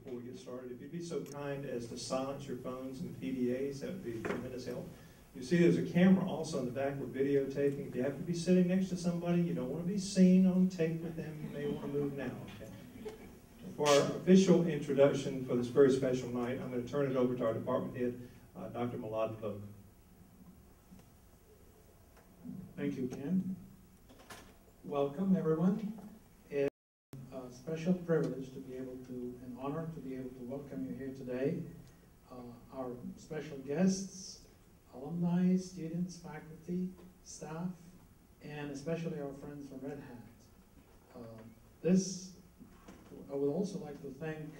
before we get started. If you'd be so kind as to silence your phones and PDAs, that would be tremendous help. You see there's a camera also in the back we're videotaping. If you happen to be sitting next to somebody, you don't want to be seen on tape with them, you may want to move now. Okay? For our official introduction for this very special night, I'm going to turn it over to our department head, Dr. Mladen Vogel. Thank you, Ken. Welcome, everyone. It's a special privilege to be able to, an honor to be able to welcome you here today. Our special guests, alumni, students, faculty, staff, and especially our friends from Red Hat. I would also like to thank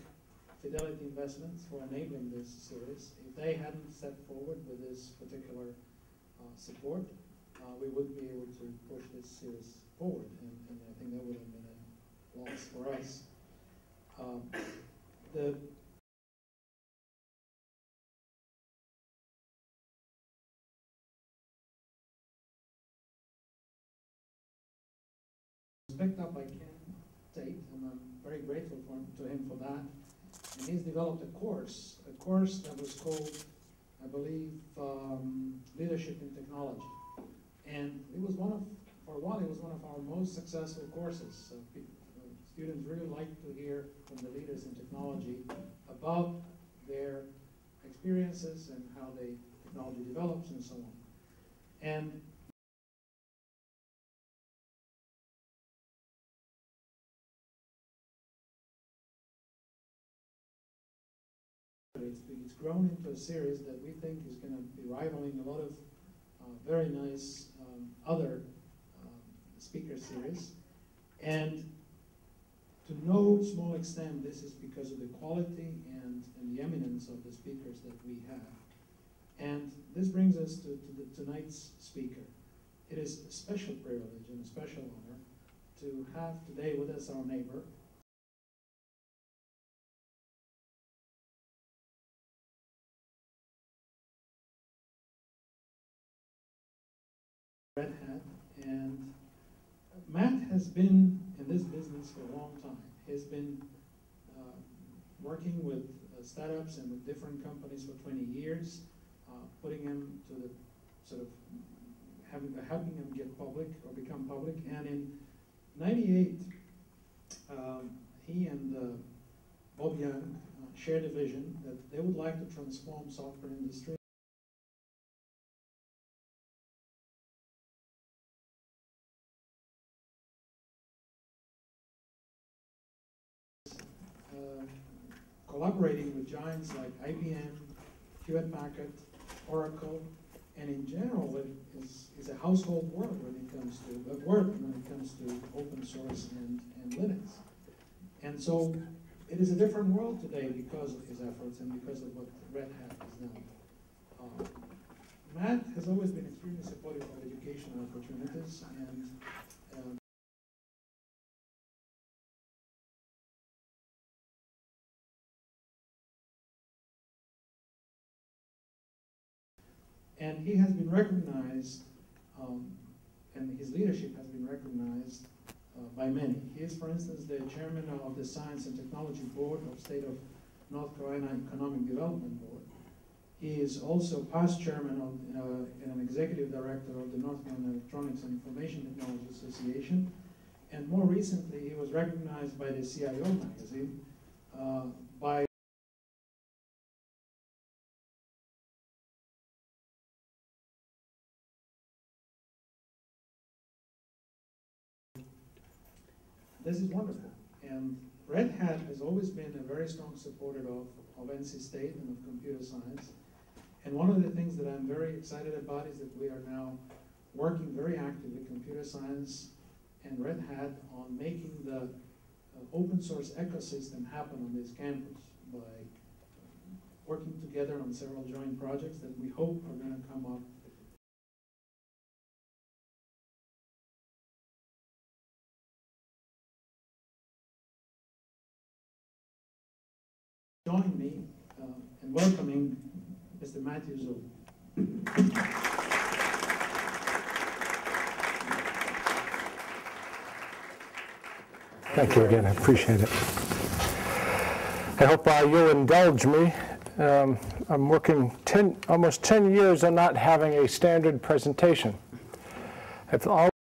Fidelity Investments for enabling this series. If they hadn't stepped forward with this particular support, we wouldn't be able to push this series forward, and I think that would have been a loss for us. The picked up by Ken Tate, and I'm very grateful to him for that. And he's developed a course that was called, I believe, Leadership in Technology. And it was for a while, it was one of our most successful courses. Students really like to hear from the leaders in technology about their experiences and how technology develops and so on. And it's grown into a series that we think is going to be rivaling a lot of very nice other speaker series. And to no small extent, this is because of the quality and the eminence of the speakers that we have. And this brings us to tonight's speaker. It is a special privilege and a special honor to have today with us our neighbor, Red Hat, and Matt has been in this business for a long time. He's been working with startups and with different companies for 20 years, putting him to the sort of helping him get public or become public. And in '98, he and Bob Young shared a vision that they would like to transform software industry. Collaborating with giants like IBM, Hewlett-Packard, Oracle, and in general, it is a household word when it comes to open source and Linux. And so it is a different world today because of his efforts and because of what Red Hat has done. Matt has always been extremely supportive of educational opportunities, and he has been recognized, and his leadership has been recognized by many. He is, for instance, the chairman of the Science and Technology Board of State of North Carolina Economic Development Board. He is also past chairman and an executive director of the North Carolina Electronics and Information Technology Association. And more recently, he was recognized by the CIO magazine by This is wonderful, and Red Hat has always been a very strong supporter of NC State and of computer science. And one of the things that I'm very excited about is that we are now working very actively, computer science and Red Hat, on making the open source ecosystem happen on this campus by working together on several joint projects that we hope are going to come up. Join me in welcoming Mr. Matthew Zhu. Thank you again, I appreciate it. I hope you'll indulge me. I'm working almost 10 years on not having a standard presentation. I've always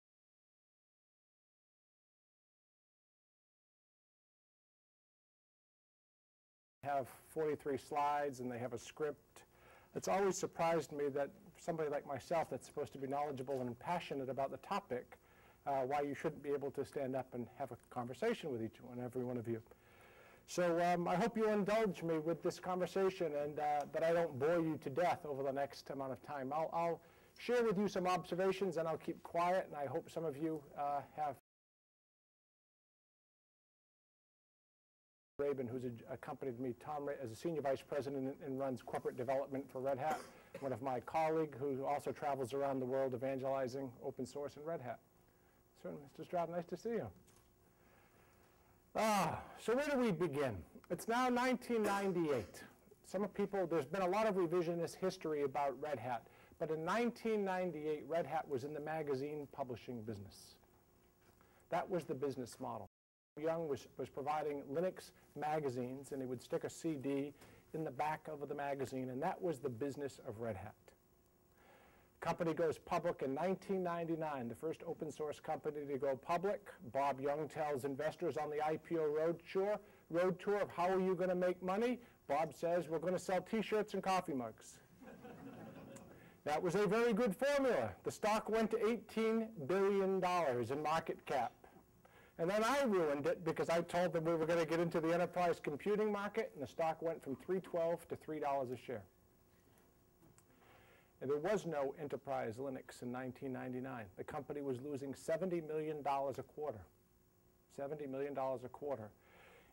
have 43 slides and they have a script. It's always surprised me that somebody like myself that's supposed to be knowledgeable and passionate about the topic, why you shouldn't be able to stand up and have a conversation with each and every one of you. So I hope you'll indulge me with this conversation and that I don't bore you to death over the next amount of time. I'll share with you some observations and I'll keep quiet, and I hope some of you have Rabin, who's accompanied me, Tom, as a senior vice president and runs corporate development for Red Hat, one of my colleagues who also travels around the world evangelizing open source and Red Hat. So, Mr. Stroud, nice to see you. So where do we begin? It's now 1998. Some people, there's been a lot of revisionist history about Red Hat, but in 1998, Red Hat was in the magazine publishing business. That was the business model. Young was providing Linux magazines, and he would stick a CD in the back of the magazine, and that was the business of Red Hat. The company goes public in 1999, the first open source company to go public. Bob Young tells investors on the IPO road tour of how are you going to make money? Bob says, we're going to sell T-shirts and coffee mugs. That was a very good formula. The stock went to $18 billion in market cap. And then I ruined it because I told them we were going to get into the enterprise computing market, and the stock went from $3.12 to $3 a share. And there was no enterprise Linux in 1999. The company was losing $70 million a quarter. $70 million a quarter.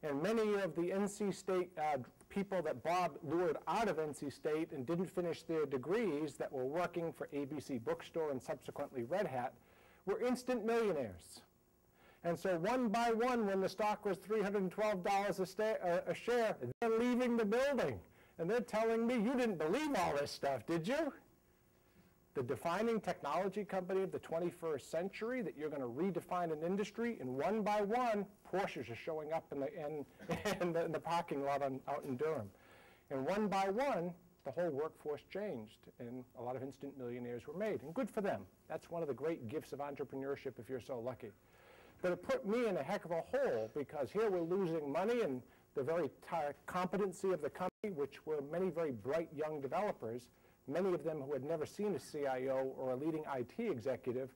And many of the NC State people that Bob lured out of NC State and didn't finish their degrees that were working for ABC Bookstore and subsequently Red Hat were instant millionaires. And so one by one, when the stock was $312 a share, they're leaving the building. And they're telling me, you didn't believe all this stuff, did you? The defining technology company of the 21st century, that you're going to redefine an industry, and one by one, Porsches are showing up in the parking lot out in Durham. And one by one, the whole workforce changed, and a lot of instant millionaires were made. And good for them. That's one of the great gifts of entrepreneurship if you're so lucky. But it put me in a heck of a hole, because here we're losing money, and the very competency of the company, which were many very bright young developers, many of them who had never seen a CIO or a leading IT executive,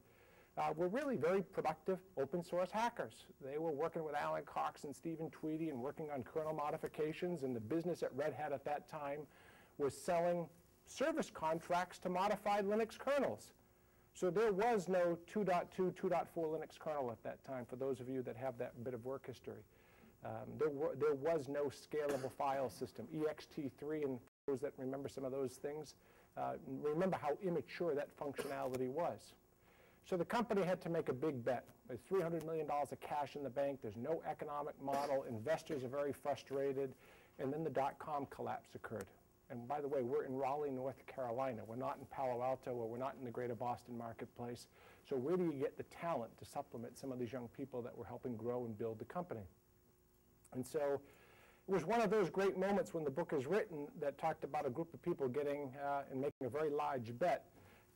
were really very productive open source hackers. They were working with Alan Cox and Stephen Tweedy and working on kernel modifications, and the business at Red Hat at that time was selling service contracts to modified Linux kernels. So there was no 2.2, 2.4 Linux kernel at that time, for those of you that have that bit of work history. There was no scalable file system. ext3, and those that remember some of those things, remember how immature that functionality was. So the company had to make a big bet. There's $300 million of cash in the bank. There's no economic model. Investors are very frustrated. And then the dot-com collapse occurred. And by the way, we're in Raleigh, North Carolina. We're not in Palo Alto, or we're not in the greater Boston marketplace. So where do you get the talent to supplement some of these young people that were helping grow and build the company? And so it was one of those great moments when the book is written that talked about a group of people getting and making a very large bet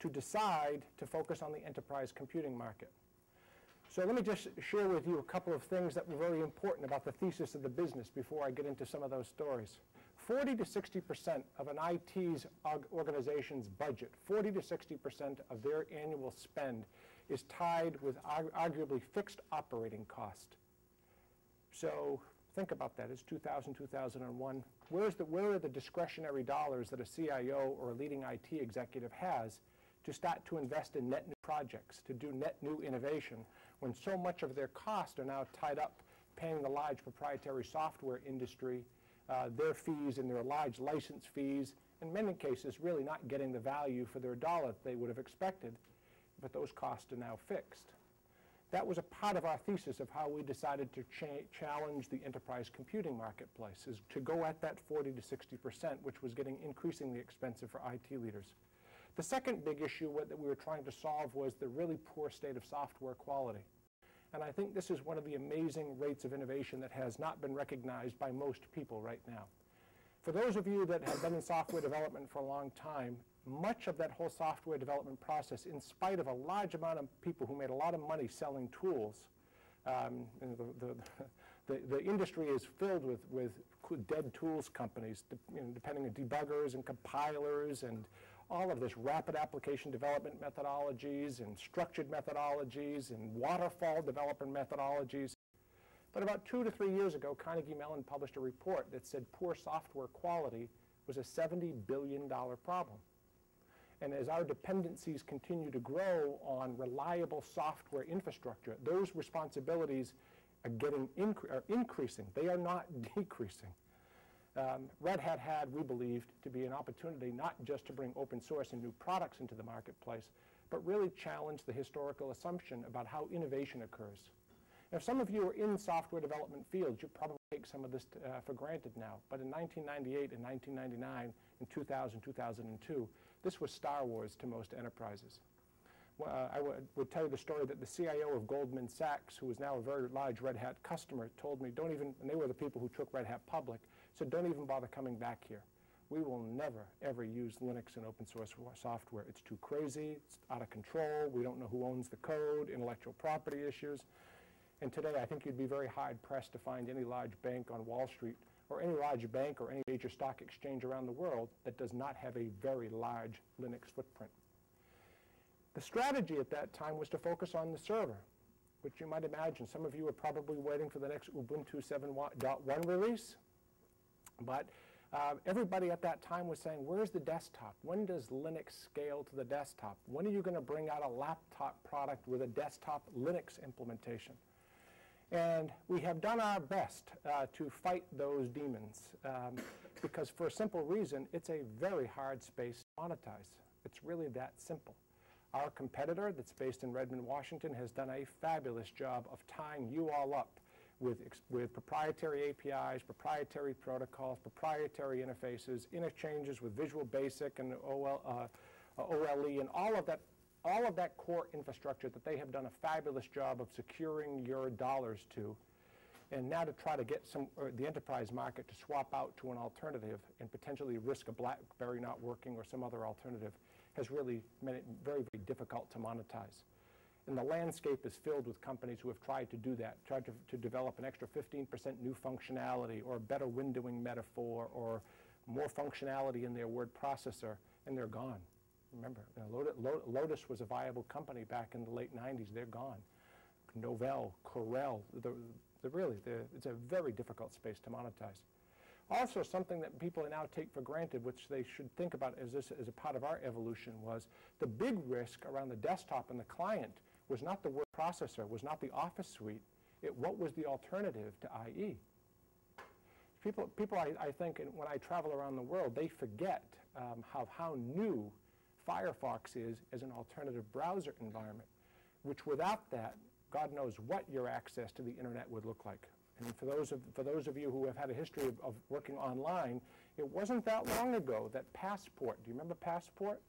to decide to focus on the enterprise computing market. So let me just share with you a couple of things that were very important about the thesis of the business before I get into some of those stories. 40 to 60% of an IT organization's budget, 40 to 60% of their annual spend is tied with arguably fixed operating cost. So think about that. It's 2000, 2001. Where are the discretionary dollars that a CIO or a leading IT executive has to start to invest in net new projects, to do net new innovation, when so much of their costs are now tied up paying the large proprietary software industry their fees and their large license fees, in many cases really not getting the value for their dollar that they would have expected, but those costs are now fixed. That was a part of our thesis of how we decided to challenge the enterprise computing marketplace, is to go at that 40 to 60%, which was getting increasingly expensive for IT leaders. The second big issue that we were trying to solve was the really poor state of software quality. And I think this is one of the amazing rates of innovation that has not been recognized by most people right now. For those of you that have been in software development for a long time, much of that whole software development process, in spite of a large amount of people who made a lot of money selling tools, the industry is filled with dead tools companies, depending on debuggers and compilers and all of this rapid application development methodologies and structured methodologies and waterfall development methodologies. But about 2 to 3 years ago, Carnegie Mellon published a report that said poor software quality was a $70 billion problem. And as our dependencies continue to grow on reliable software infrastructure, those responsibilities are increasing. They are not decreasing. Red Hat had, we believed, to be an opportunity not just to bring open source and new products into the marketplace, but really challenge the historical assumption about how innovation occurs. If some of you are in software development fields, you probably take some of this for granted now. But in 1998 and 1999, in 2000, 2002, this was Star Wars to most enterprises. I would tell you the story that the CIO of Goldman Sachs, who is now a very large Red Hat customer, told me, and they were the people who took Red Hat public, said, don't even bother coming back here. We will never, ever use Linux and open source software. It's too crazy, it's out of control, we don't know who owns the code, intellectual property issues. And today, I think you'd be very hard-pressed to find any large bank on Wall Street or any large bank or any major stock exchange around the world that does not have a very large Linux footprint. The strategy at that time was to focus on the server, which you might imagine. Some of you are probably waiting for the next Ubuntu 7.1 release. But everybody at that time was saying, where's the desktop? When does Linux scale to the desktop? When are you going to bring out a laptop product with a desktop Linux implementation? And we have done our best to fight those demons because for a simple reason, it's a very hard space to monetize. It's really that simple. Our competitor that's based in Redmond, Washington has done a fabulous job of tying you all up with proprietary APIs, proprietary protocols, proprietary interfaces, interchanges with Visual Basic and OLE and all of that core infrastructure that they have done a fabulous job of securing your dollars to. And now to try to get the enterprise market to swap out to an alternative and potentially risk a BlackBerry not working or some other alternative has really made it very, very difficult to monetize. And the landscape is filled with companies who have tried to do that, tried to develop an extra 15% new functionality or a better windowing metaphor or more functionality in their word processor, and they're gone. Remember, Lotus was a viable company back in the late 90s. They're gone. Novell, Corel, it's a very difficult space to monetize. Also, something that people now take for granted, which they should think about as a part of our evolution, was the big risk around the desktop and the client was not the word processor, was not the Office suite. What was the alternative to IE? People I think, when I travel around the world, they forget how new Firefox is as an alternative browser environment, which without that, God knows what your access to the internet would look like. And for those of you who have had a history of working online, it wasn't that long ago that Passport, do you remember Passport?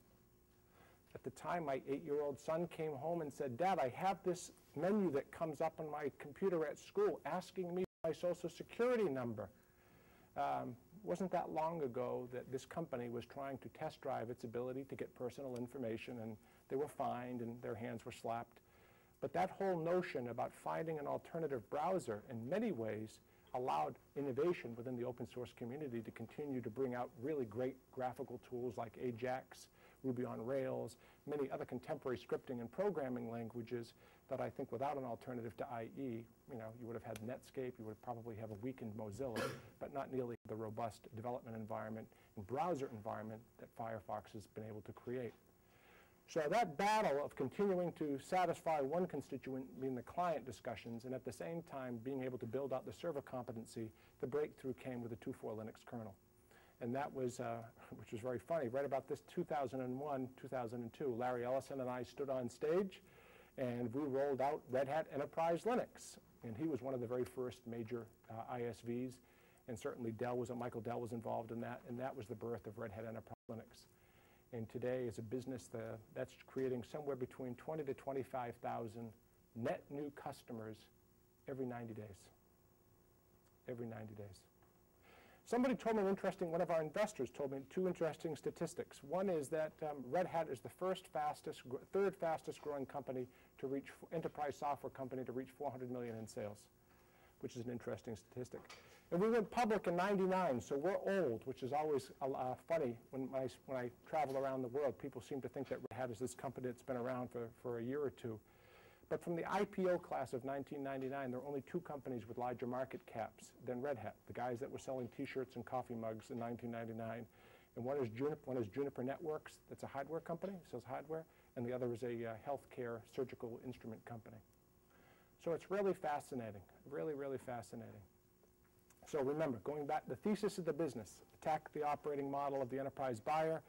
At the time, my 8-year-old son came home and said, Dad, I have this menu that comes up on my computer at school asking me my social security number. Wasn't that long ago that this company was trying to test drive its ability to get personal information, and they were fined and their hands were slapped. But that whole notion about finding an alternative browser in many ways allowed innovation within the open source community to continue to bring out really great graphical tools like Ajax, Ruby on Rails, many other contemporary scripting and programming languages that I think without an alternative to IE, you would have had Netscape, you would probably have a weakened Mozilla, but not nearly the robust development environment and browser environment that Firefox has been able to create. So that battle of continuing to satisfy one constituent, being the client discussions, and at the same time being able to build out the server competency, the breakthrough came with the 2.4 Linux kernel. And that was, which was very funny, right about this 2001, 2002, Larry Ellison and I stood on stage, and we rolled out Red Hat Enterprise Linux. And he was one of the very first major ISVs, and certainly Michael Dell was involved in that, and that was the birth of Red Hat Enterprise Linux. And today, as a business, that's creating somewhere between 20 to 25,000 net new customers every 90 days. Every 90 days. Somebody told me one of our investors told me two interesting statistics. One is that Red Hat is the third fastest growing company to reach, enterprise software company to reach 400 million in sales, which is an interesting statistic. And we went public in '99, so we're old, which is always funny when I travel around the world. People seem to think that Red Hat is this company that's been around for a year or two. But from the IPO class of 1999, there are only two companies with larger market caps than Red Hat, the guys that were selling T-shirts and coffee mugs in 1999. And one is Juniper Networks, that's a hardware company, sells hardware, and the other is a healthcare surgical instrument company. So it's really fascinating, really, really fascinating. So remember, going back, the thesis of the business, attack the operating model of the enterprise buyer,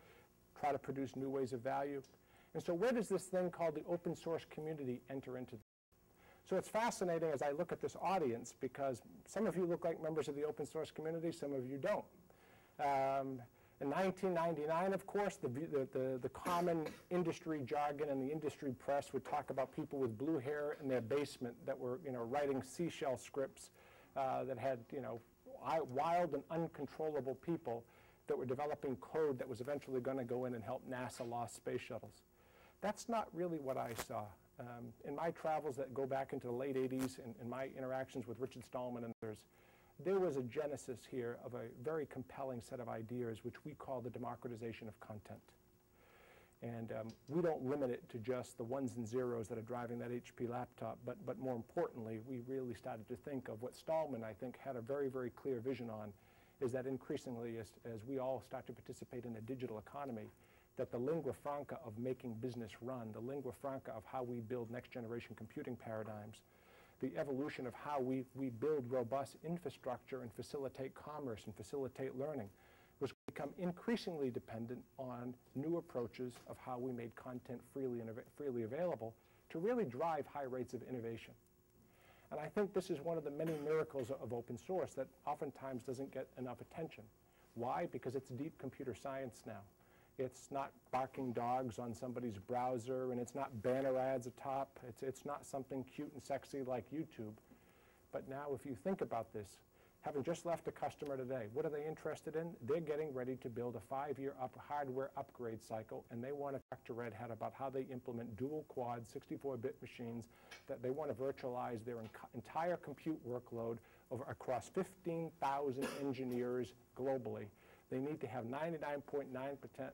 try to produce new ways of value. And so where does this thing called the open source community enter into this? So it's fascinating as I look at this audience, because some of you look like members of the open source community, some of you don't. In 1999, of course, the common industry jargon and the industry press would talk about people with blue hair in their basement that were, writing seashell scripts that had, wild and uncontrollable people that were developing code that was eventually going to go in and help NASA launch space shuttles. That's not really what I saw. In my travels that go back into the late 80s and in my interactions with Richard Stallman and others, there was a genesis here of a very compelling set of ideas which we call the democratization of content. And we don't limit it to just the ones and zeros that are driving that HP laptop, but more importantly, we really started to think of what Stallman, I think, had a very, very clear vision on, is that increasingly as we all start to participate in a digital economy, that the lingua franca of making business run, the lingua franca of how we build next generation computing paradigms, the evolution of how we build robust infrastructure and facilitate commerce and facilitate learning was become increasingly dependent on new approaches of how we made content freely available to really drive high rates of innovation. And I think this is one of the many miracles of open source that oftentimes doesn't get enough attention. Why? Because it's deep computer science now. It's not barking dogs on somebody's browser, and it's not banner ads atop. It's not something cute and sexy like YouTube. But now if you think about this, having just left a customer today, what are they interested in? They're getting ready to build a 5-year hardware upgrade cycle, and they want to talk to Red Hat about how they implement dual quad 64-bit machines, that they want to virtualize their entire compute workload across 15,000 engineers globally. They need to have 99.9%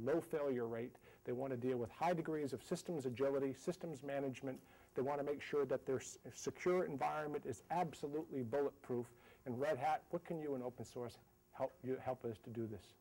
low failure rate. They want to deal with high degrees of systems agility, systems management. They want to make sure that their secure environment is absolutely bulletproof. And Red Hat, what can you in open source help us to do this?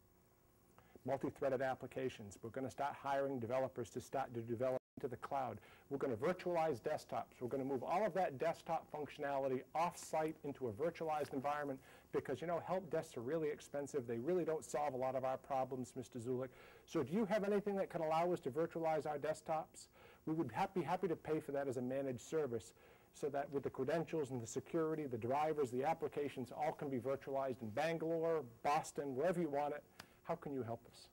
Multi-threaded applications. We're going to start hiring developers to start to develop into the cloud. We're going to virtualize desktops. We're going to move all of that desktop functionality off-site into a virtualized environment because, help desks are really expensive. They really don't solve a lot of our problems, Mr. Zulik. So do you have anything that can allow us to virtualize our desktops? We would be happy to pay for that as a managed service so that with the credentials and the security, the drivers, the applications, all can be virtualized in Bangalore, Boston, wherever you want it. How can you help us?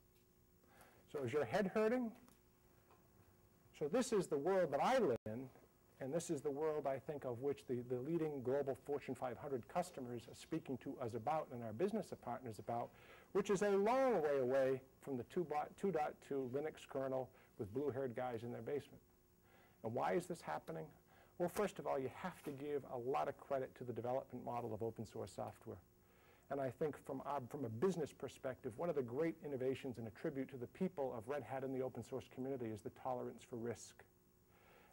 So is your head hurting? So this is the world that I live in, and this is the world, I think, of which the leading global Fortune 500 customers are speaking to us about and our business partners about, which is a long way away from the 2.2 Linux kernel with blue-haired guys in their basement. And why is this happening? Well, first of all, you have to give a lot of credit to the development model of open source software. And I think from a business perspective, one of the great innovations and a tribute to the people of Red Hat in the open source community is the tolerance for risk.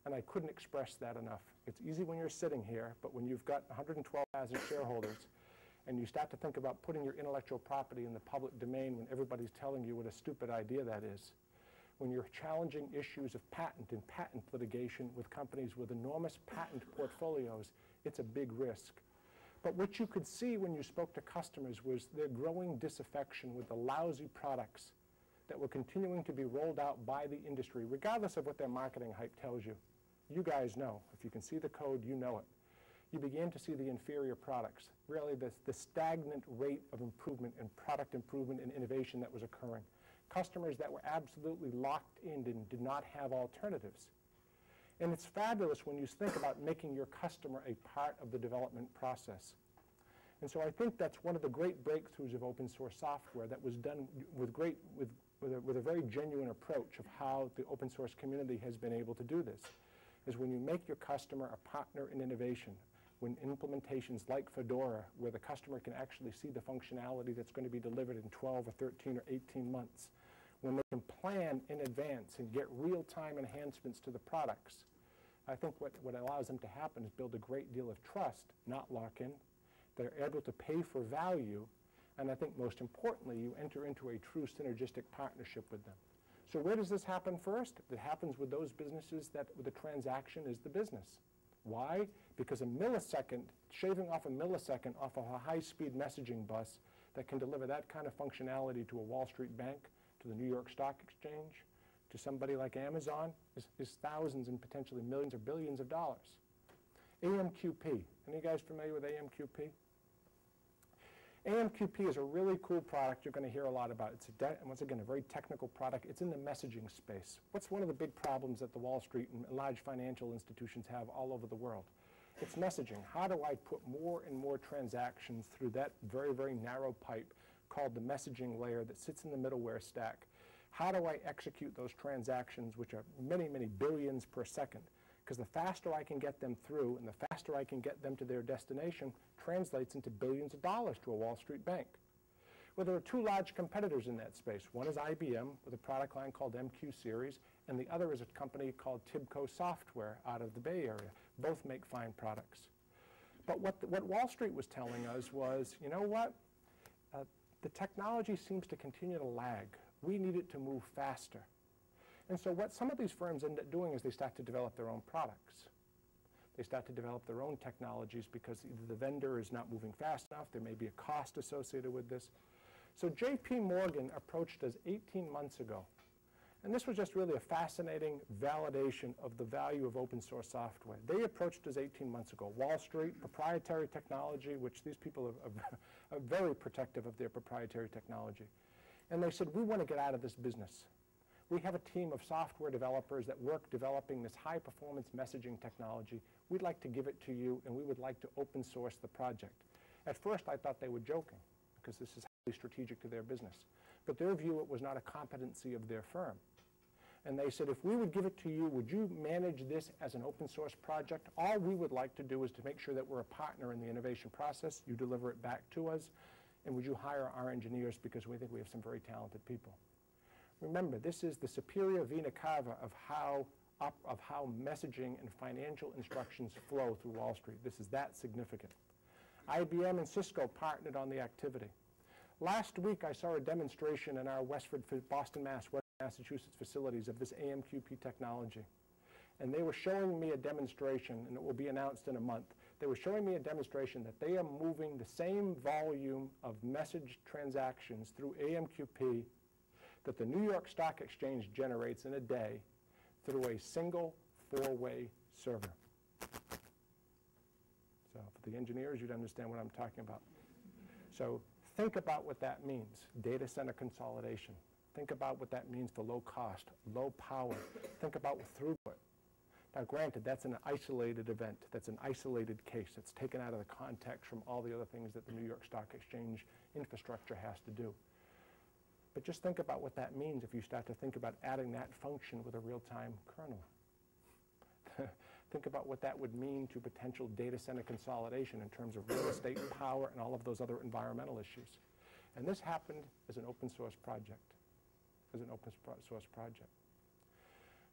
And I couldn't express that enough. It's easy when you're sitting here, but when you've got 112,000 shareholders and you start to think about putting your intellectual property in the public domain when everybody's telling you what a stupid idea that is, when you're challenging issues of patent and patent litigation with companies with enormous patent portfolios, it's a big risk. But what you could see when you spoke to customers was their growing disaffection with the lousy products that were continuing to be rolled out by the industry, regardless of what their marketing hype tells you. You guys know. If you can see the code, you know it. You began to see the inferior products, really the stagnant rate of improvement and product improvement and innovation that was occurring. Customers that were absolutely locked in and did not have alternatives. And it's fabulous when you think about making your customer a part of the development process. And so I think that's one of the great breakthroughs of open source software that was done with a very genuine approach of how the open source community has been able to do this, is when you make your customer a partner in innovation, when implementations like Fedora, where the customer can actually see the functionality that's going to be delivered in 12 or 13 or 18 months, when they can plan in advance and get real-time enhancements to the products, I think what allows them to happen is build a great deal of trust, not lock-in. They're able to pay for value, and I think most importantly, you enter into a true synergistic partnership with them. So where does this happen first? It happens with those businesses that the transaction is the business. Why? Because a millisecond, shaving off a millisecond off of a high-speed messaging bus that can deliver that kind of functionality to a Wall Street bank, to the New York Stock Exchange, to somebody like Amazon, is thousands and potentially millions or billions of dollars. AMQP. Any guys familiar with AMQP? AMQP is a really cool product you're going to hear a lot about. It's, once again, a very technical product. It's in the messaging space. What's one of the big problems that the Wall Street and large financial institutions have all over the world? It's messaging. How do I put more and more transactions through that very, very narrow pipe called the messaging layer that sits in the middleware stack? How do I execute those transactions, which are many, many billions per second? Because the faster I can get them through and the faster I can get them to their destination translates into billions of dollars to a Wall Street bank. Well, there are two large competitors in that space. One is IBM with a product line called MQ Series, and the other is a company called Tibco Software out of the Bay Area. Both make fine products. But what Wall Street was telling us was, you know what? The technology seems to continue to lag. We need it to move faster. And so what some of these firms end up doing is they start to develop their own products. They start to develop their own technologies because either the vendor is not moving fast enough, there may be a cost associated with this. So J.P. Morgan approached us 18 months ago. And this was just really a fascinating validation of the value of open source software. They approached us 18 months ago. Wall Street, proprietary technology, which these people are very protective of their proprietary technology. And they said, we want to get out of this business. We have a team of software developers that work developing this high-performance messaging technology. We'd like to give it to you, and we would like to open source the project. At first, I thought they were joking, because this is highly strategic to their business. But their view, it was not a competency of their firm. And they said, if we would give it to you, would you manage this as an open source project? All we would like to do is to make sure that we're a partner in the innovation process. You deliver it back to us. And would you hire our engineers, because we think we have some very talented people. Remember, this is the superior vena cava of how messaging and financial instructions flow through Wall Street. This is that significant. IBM and Cisco partnered on the activity. Last week, I saw a demonstration in our Boston, Massachusetts facilities of this AMQP technology. And they were showing me a demonstration, and it will be announced in a month. They were showing me a demonstration that they are moving the same volume of message transactions through AMQP that the New York Stock Exchange generates in a day through a single 4-way server. So for the engineers, you'd understand what I'm talking about. So think about what that means, data center consolidation. Think about what that means for low cost, low power. Think about throughput. Now granted, that's an isolated event. That's an isolated case. It's taken out of the context from all the other things that the New York Stock Exchange infrastructure has to do. But just think about what that means if you start to think about adding that function with a real-time kernel. Think about what that would mean to potential data center consolidation in terms of real estate, power, and all of those other environmental issues. And this happened as an open source project.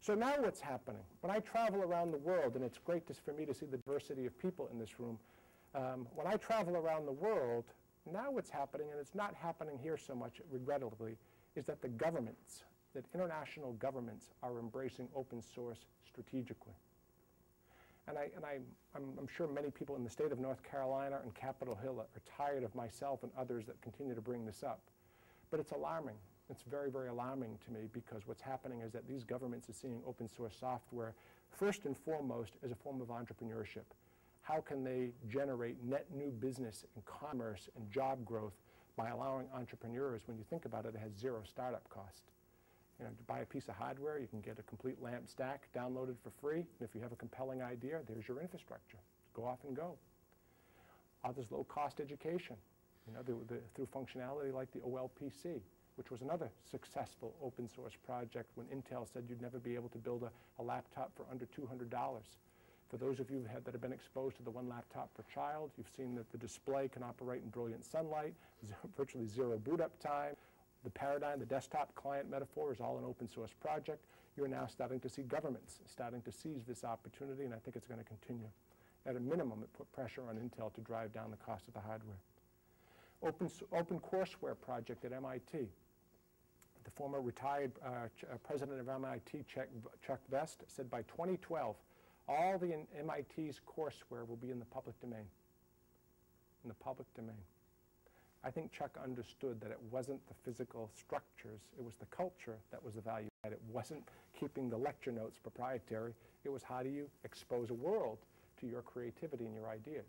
So now what's happening? When I travel around the world, and it's great for me to see the diversity of people in this room, when I travel around the world, now what's happening, and it's not happening here so much, regrettably, is that the governments, that international governments are embracing open source strategically. And I'm sure many people in the state of North Carolina and Capitol Hill are tired of myself and others that continue to bring this up. But it's alarming. It's very, very alarming to me, because what's happening is that these governments are seeing open source software first and foremost as a form of entrepreneurship. How can they generate net new business and commerce and job growth by allowing entrepreneurs, when you think about it, it has zero startup cost. You know, to buy a piece of hardware, you can get a complete lamp stack downloaded for free. And if you have a compelling idea, there's your infrastructure. Go off and go. Others, low-cost education, you know, through functionality like the OLPC, which was another successful open source project when Intel said you'd never be able to build a laptop for under $200. For those of you that have been exposed to the one laptop per child, you've seen that the display can operate in brilliant sunlight, virtually zero boot up time. The paradigm, the desktop client metaphor is all an open source project. You're now starting to see governments starting to seize this opportunity, and I think it's going to continue. At a minimum, it put pressure on Intel to drive down the cost of the hardware. Open courseware project at MIT. The former retired president of MIT, Chuck Vest, said by 2012, all the MIT's courseware will be in the public domain. In the public domain. I think Chuck understood that it wasn't the physical structures, it was the culture that was the value add. It wasn't keeping the lecture notes proprietary. It was how do you expose a world to your creativity and your ideas.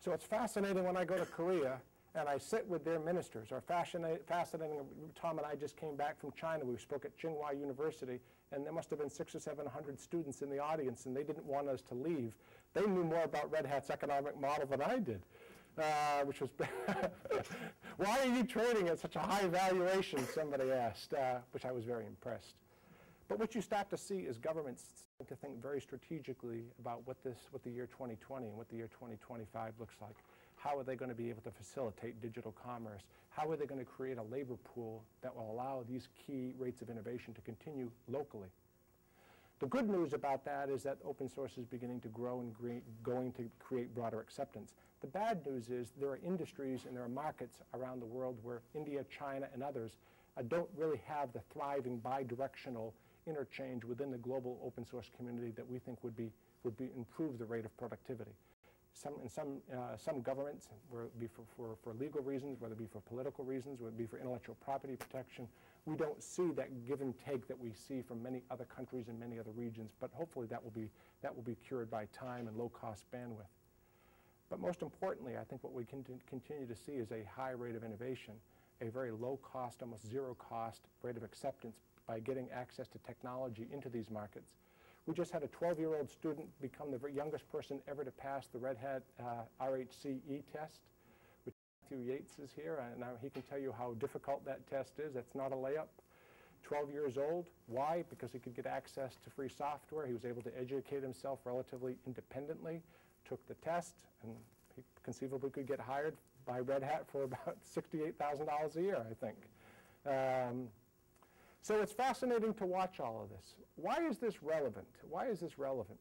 So it's fascinating when I go to Korea and I sit with their ministers, or fascinating, Tom and I just came back from China. We spoke at Tsinghua University, and there must have been 600 or 700 students in the audience, and they didn't want us to leave. They knew more about Red Hat's economic model than I did. Which was, why are you trading at such a high valuation, somebody asked, which I was very impressed. But what you start to see is governments starting to think very strategically about what the year 2020 and what the year 2025 looks like. How are they going to be able to facilitate digital commerce? How are they going to create a labor pool that will allow these key rates of innovation to continue locally? The good news about that is that open source is beginning to grow and going to create broader acceptance. The bad news is there are industries and there are markets around the world where India, China, and others don't really have the thriving bi-directional interchange within the global open source community that we think would improve the rate of productivity. Some governments, whether it be for legal reasons, whether it be for political reasons, whether it be for intellectual property protection, we don't see that give and take that we see from many other countries and many other regions, but hopefully that will be cured by time and low-cost bandwidth. But most importantly, I think what we can continue to see is a high rate of innovation, a very low-cost, almost zero-cost rate of acceptance by getting access to technology into these markets. We just had a 12-year-old student become the youngest person ever to pass the Red Hat RHCE test, which Matthew Yates is here, and now he can tell you how difficult that test is. That's not a layup. 12 years old. Why? Because he could get access to free software. He was able to educate himself relatively independently, took the test, and he conceivably could get hired by Red Hat for about $68,000 a year, I think. So it's fascinating to watch all of this. Why is this relevant? Why is this relevant?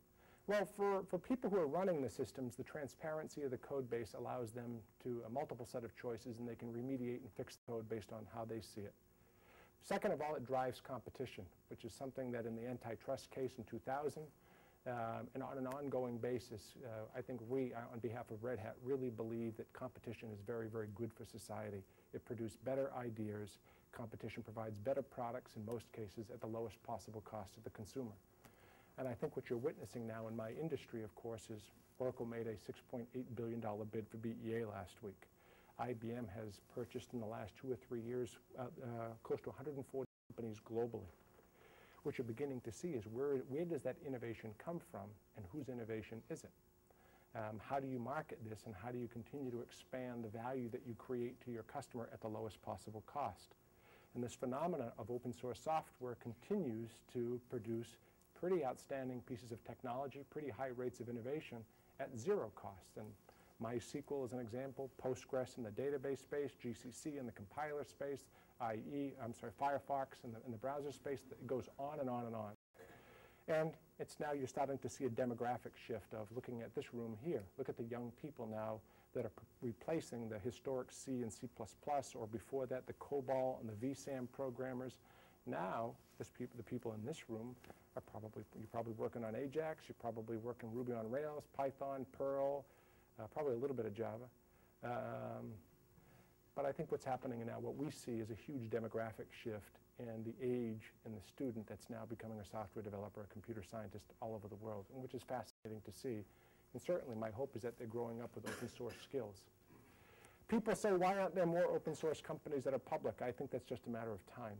Well, for people who are running the systems, the transparency of the code base allows them to a multiple set of choices, and they can remediate and fix the code based on how they see it. Second of all, it drives competition, which is something that in the antitrust case in 2000, and on an ongoing basis, I think we, on behalf of Red Hat, really believe that competition is very, very good for society. It produces better ideas. Competition provides better products in most cases at the lowest possible cost to the consumer. And I think what you're witnessing now in my industry, of course, is Oracle made a $6.8 billion bid for BEA last week. IBM has purchased in the last 2 or 3 years close to 140 companies globally. What you're beginning to see is where does that innovation come from and whose innovation is it? How do you market this and how do you continue to expand the value that you create to your customer at the lowest possible cost? And this phenomenon of open source software continues to produce pretty outstanding pieces of technology, pretty high rates of innovation at zero cost. And MySQL is an example, Postgres in the database space, GCC in the compiler space, Firefox in the browser space. It goes on and on and on. And it's now you're starting to see a demographic shift of looking at this room here. Look at the young people now that are replacing the historic C and C++, or before that, the COBOL and the vSAM programmers. Now, the people in this room are you're probably working on Ajax, you're probably working Ruby on Rails, Python, Perl, probably a little bit of Java. But I think what's happening now, what we see is a huge demographic shift in the age in the student that's now becoming a software developer, a computer scientist all over the world, and which is fascinating to see. And certainly my hope is that they're growing up with open source skills. People say, why aren't there more open source companies that are public? I think that's just a matter of time.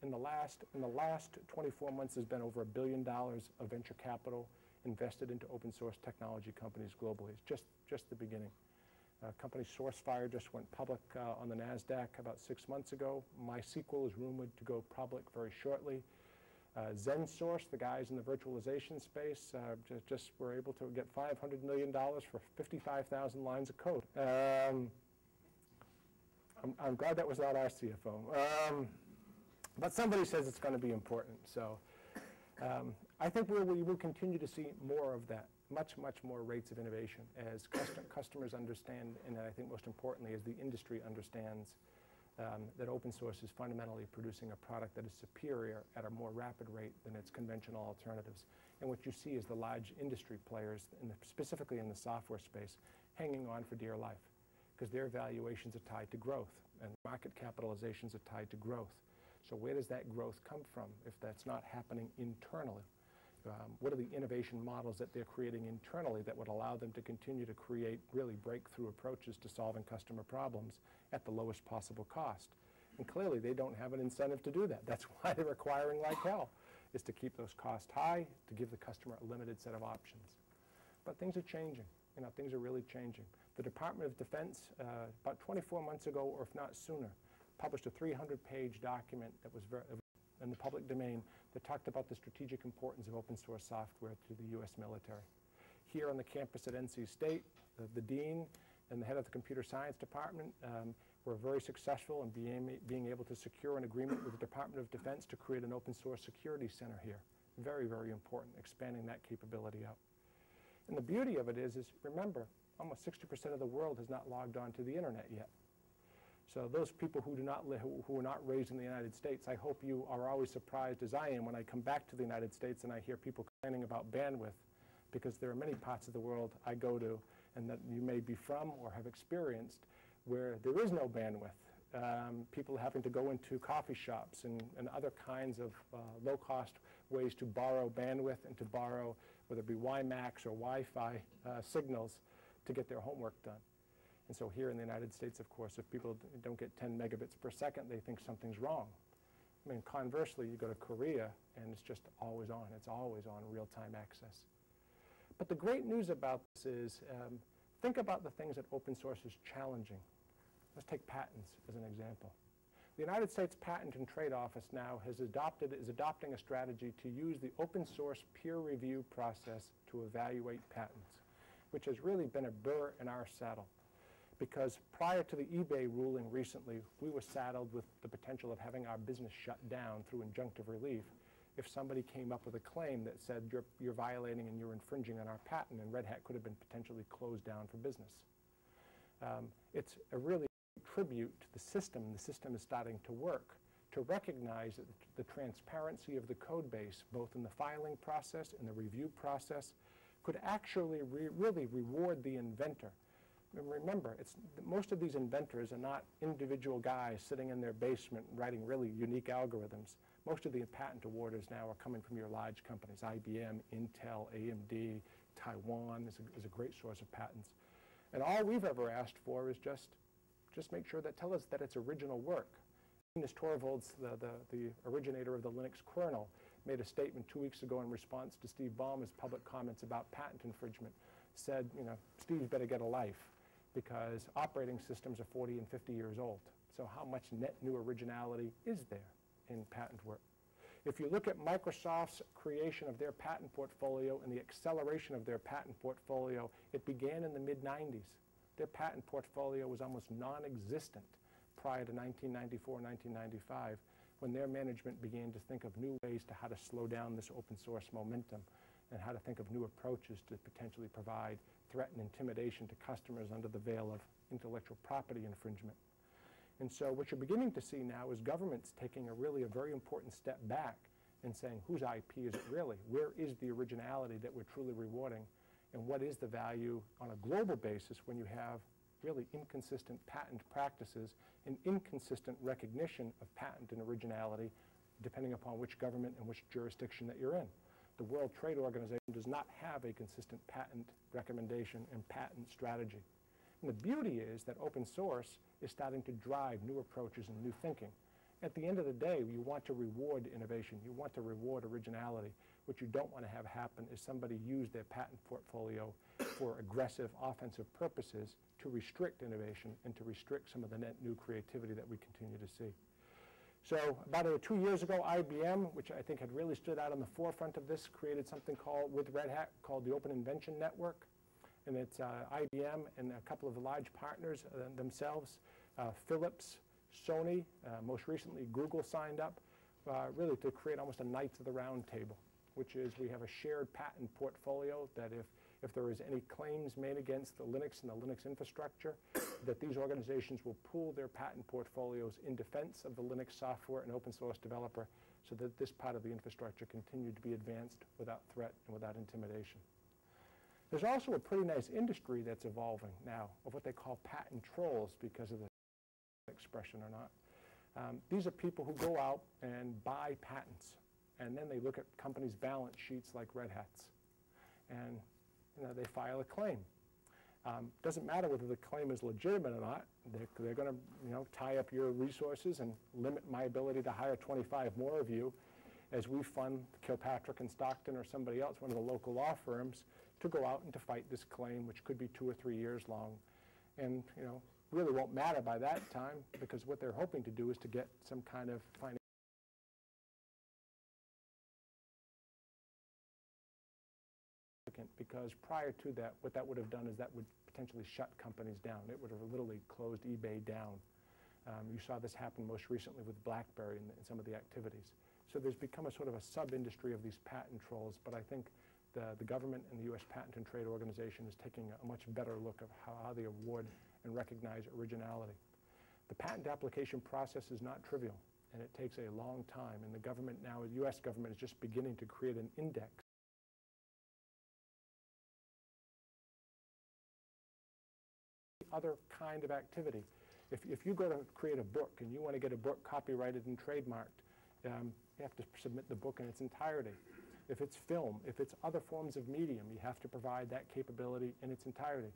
In the last 24 months, there's been over $1 billion of venture capital invested into open source technology companies globally. It's just the beginning. Company SourceFire just went public on the NASDAQ about 6 months ago. MySQL is rumored to go public very shortly. ZenSource, the guys in the virtualization space, just were able to get $500 million for 55,000 lines of code. I'm glad that was not our CFO. But somebody says it's going to be important. So I think we will continue to see more of that, much more rates of innovation as customers understand, and I think most importantly, as the industry understands that open source is fundamentally producing a product that is superior at a more rapid rate than its conventional alternatives. And what you see is the large industry players, specifically in the software space, hanging on for dear life because their valuations are tied to growth and market capitalizations are tied to growth. So where does that growth come from if that's not happening internally? What are the innovation models that they're creating internally that would allow them to continue to create really breakthrough approaches to solving customer problems at the lowest possible cost? And clearly they don't have an incentive to do that. That's why they're acquiring like hell, is to keep those costs high, to give the customer a limited set of options. But things are changing. Things are really changing. The Department of Defense, about 24 months ago, or if not sooner, published a 300-page document that was in the public domain that talked about the strategic importance of open source software to the U.S. military. Here on the campus at NC State, the dean and the head of the computer science department were very successful in being able to secure an agreement with the Department of Defense to create an open source security center here. Very, very important, expanding that capability out. And the beauty of it is remember, almost 60% of the world has not logged on to the internet yet. So those people who who are not raised in the United States, I hope you are always surprised as I am when I come back to the United States and I hear people complaining about bandwidth, because there are many parts of the world I go to and that you may be from or have experienced where there is no bandwidth. People having to go into coffee shops and other kinds of low-cost ways to borrow bandwidth and to borrow, whether it be WiMAX or Wi-Fi signals to get their homework done. And so here in the United States, of course, if people don't get 10 megabits per second, they think something's wrong. I mean, conversely, you go to Korea, and it's just always on. It's always on real-time access. But the great news about this is, think about the things that open source is challenging. Let's take patents as an example. The United States Patent and Trade Office now is adopting a strategy to use the open source peer review process to evaluate patents, which has really been a burr in our saddle. Because prior to the eBay ruling recently, we were saddled with the potential of having our business shut down through injunctive relief if somebody came up with a claim that said you're violating and you're infringing on our patent, and Red Hat could have been potentially closed down for business. It's a really tribute to the system. The system is starting to work to recognize that the transparency of the code base, both in the filing process and the review process, could actually really reward the inventor. And remember, most of these inventors are not individual guys sitting in their basement writing really unique algorithms. Most of the patent awarders now are coming from your large companies. IBM, Intel, AMD, Taiwan is a great source of patents. And all we've ever asked for is just make sure that tell us that it's original work. Linus Torvalds, the originator of the Linux kernel, made a statement 2 weeks ago in response to Steve Ballmer's public comments about patent infringement. Said, Steve better get a life, because operating systems are 40 and 50 years old. So how much net new originality is there in patent work? If you look at Microsoft's creation of their patent portfolio and the acceleration of their patent portfolio, it began in the mid-90s. Their patent portfolio was almost non-existent prior to 1994, 1995, when their management began to think of new ways to how to slow down this open source momentum and how to think of new approaches to potentially provide threat and intimidation to customers under the veil of intellectual property infringement. And so what you're beginning to see now is governments taking a very important step back and saying, whose IP is it really? Where is the originality that we're truly rewarding? And what is the value on a global basis when you have really inconsistent patent practices and inconsistent recognition of patent and originality depending upon which government and which jurisdiction that you're in? The World Trade Organization does not have a consistent patent recommendation and patent strategy. And the beauty is that open source is starting to drive new approaches and new thinking. At the end of the day, you want to reward innovation. You want to reward originality. What you don't want to have happen is somebody use their patent portfolio for aggressive offensive purposes to restrict innovation and to restrict some of the net new creativity that we continue to see. So about 2 years ago, IBM, which I think had really stood out on the forefront of this, created something called, with Red Hat, called the Open Invention Network. And it's IBM and a couple of large partners themselves, Philips, Sony, most recently Google signed up, really to create almost a Knights of the Round Table, which is we have a shared patent portfolio that if there is any claims made against the Linux and the Linux infrastructure, that these organizations will pool their patent portfolios in defense of the Linux software and open source developer so that this part of the infrastructure continued to be advanced without threat and without intimidation. There's also a pretty nice industry that's evolving now of what they call patent trolls, because of the expression or not. These are people who go out and buy patents, and then they look at companies' balance sheets like Red Hat's, and they file a claim. Doesn't matter whether the claim is legitimate or not. They're going to tie up your resources and limit my ability to hire 25 more of you as we fund Kilpatrick and Stockton or somebody else, one of the local law firms, to go out and to fight this claim, which could be 2 or 3 years long. And really won't matter by that time, because what they're hoping to do is to get some kind of financial, because prior to that, what that would have done is that would potentially shut companies down. It would have literally closed eBay down. You saw this happen most recently with BlackBerry and some of the activities. So there's become a sort of a sub-industry of these patent trolls, but I think the government and the U.S. Patent and Trade Organization is taking a much better look at how they award and recognize originality. The patent application process is not trivial, and it takes a long time, and the government now, the U.S. government, is just beginning to create an index other kind of activity. If you go to create a book and you want to get a book copyrighted and trademarked, you have to submit the book in its entirety. If it's film, if it's other forms of medium, you have to provide that capability in its entirety.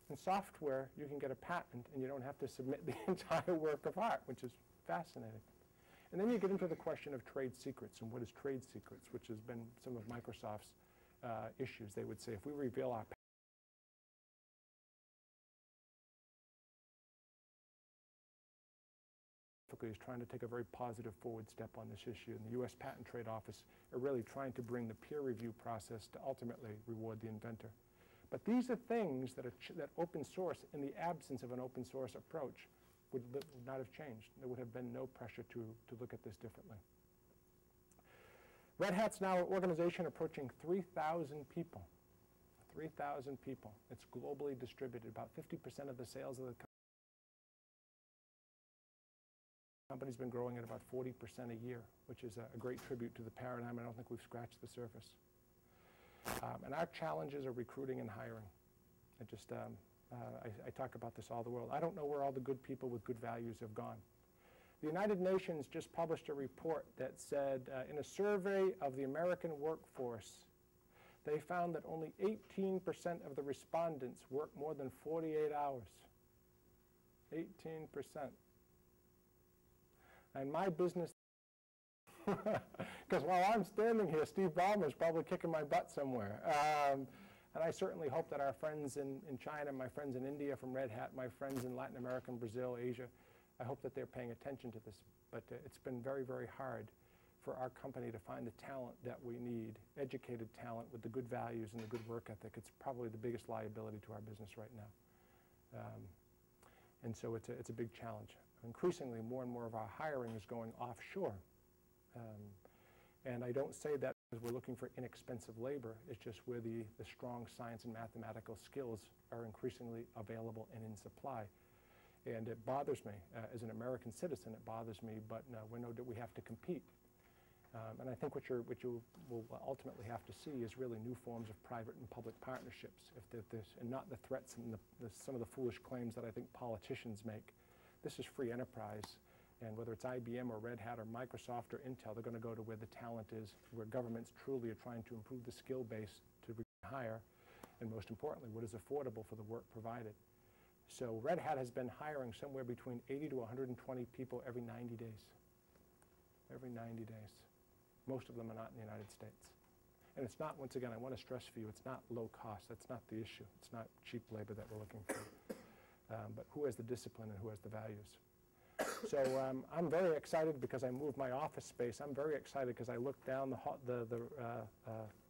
In software, you can get a patent and you don't have to submit the entire work of art, which is fascinating. And then you get into the question of trade secrets and what is trade secrets, which has been some of Microsoft's issues. They would say, if we reveal our is trying to take a very positive forward step on this issue, and the U.S. Patent Trade Office are really trying to bring the peer review process to ultimately reward the inventor. But these are things that open source, in the absence of an open source approach, would not have changed. There would have been no pressure to look at this differently. Red Hat's now an organization approaching 3,000 people. 3,000 people. It's globally distributed. About 50% of the sales of the company's been growing at about 40% a year, which is a great tribute to the paradigm. I don't think we've scratched the surface. And our challenges are recruiting and hiring. I talk about this all the world. I don't know where all the good people with good values have gone. The United Nations just published a report that said, in a survey of the American workforce, they found that only 18% of the respondents work more than 48 hours. 18%. And my business, because while I'm standing here, Steve Ballmer's probably kicking my butt somewhere. And I certainly hope that our friends in China, my friends in India from Red Hat, my friends in Latin America, Brazil, Asia, I hope that they're paying attention to this. But it's been very, very hard for our company to find the talent that we need, educated talent with the good values and the good work ethic. It's probably the biggest liability to our business right now. And so it's a big challenge. Increasingly, more and more of our hiring is going offshore. And I don't say that because we're looking for inexpensive labor. It's just where the strong science and mathematical skills are increasingly available and in supply. And it bothers me. As an American citizen, it bothers me, but we know that we have to compete. And I think what you will ultimately have to see is really new forms of private and public partnerships, and not the threats and some of the foolish claims that I think politicians make. This is free enterprise, and whether it's IBM or Red Hat or Microsoft or Intel, they're going to go to where the talent is, where governments truly are trying to improve the skill base to hire, and most importantly, what is affordable for the work provided. So Red Hat has been hiring somewhere between 80 to 120 people every 90 days. Every 90 days. Most of them are not in the United States. And it's not, once again, I want to stress for you, it's not low cost. That's not the issue. It's not cheap labor that we're looking for. But who has the discipline and who has the values? So I'm very excited because I moved my office space. I'm very excited because I look down the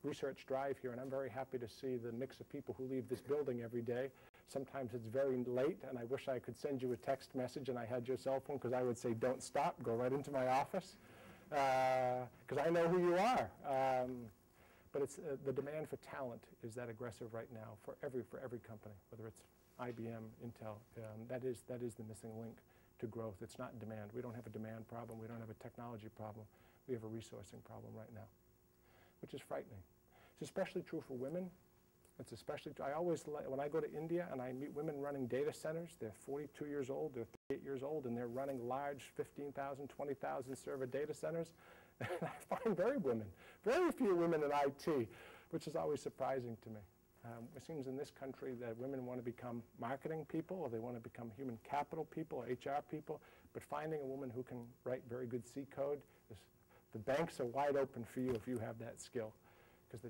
research drive here, and I'm very happy to see the mix of people who leave this building every day. Sometimes it's very late, and I wish I could send you a text message and I had your cell phone, because I would say, don't stop, go right into my office, because I know who you are. But it's the demand for talent is that aggressive right now for every company, whether it's IBM, Intel. That is the missing link to growth. It's not demand. We don't have a demand problem. We don't have a technology problem. We have a resourcing problem right now, which is frightening. It's especially true for women. It's especially true. I always, when I go to India and I meet women running data centers, they're 42 years old, they're 38 years old, and they're running large 15,000, 20,000 server data centers. And I find very few women in IT, which is always surprising to me. It seems in this country that women want to become marketing people, or they want to become human capital people, or HR people, but finding a woman who can write very good C code, the banks are wide open for you if you have that skill, because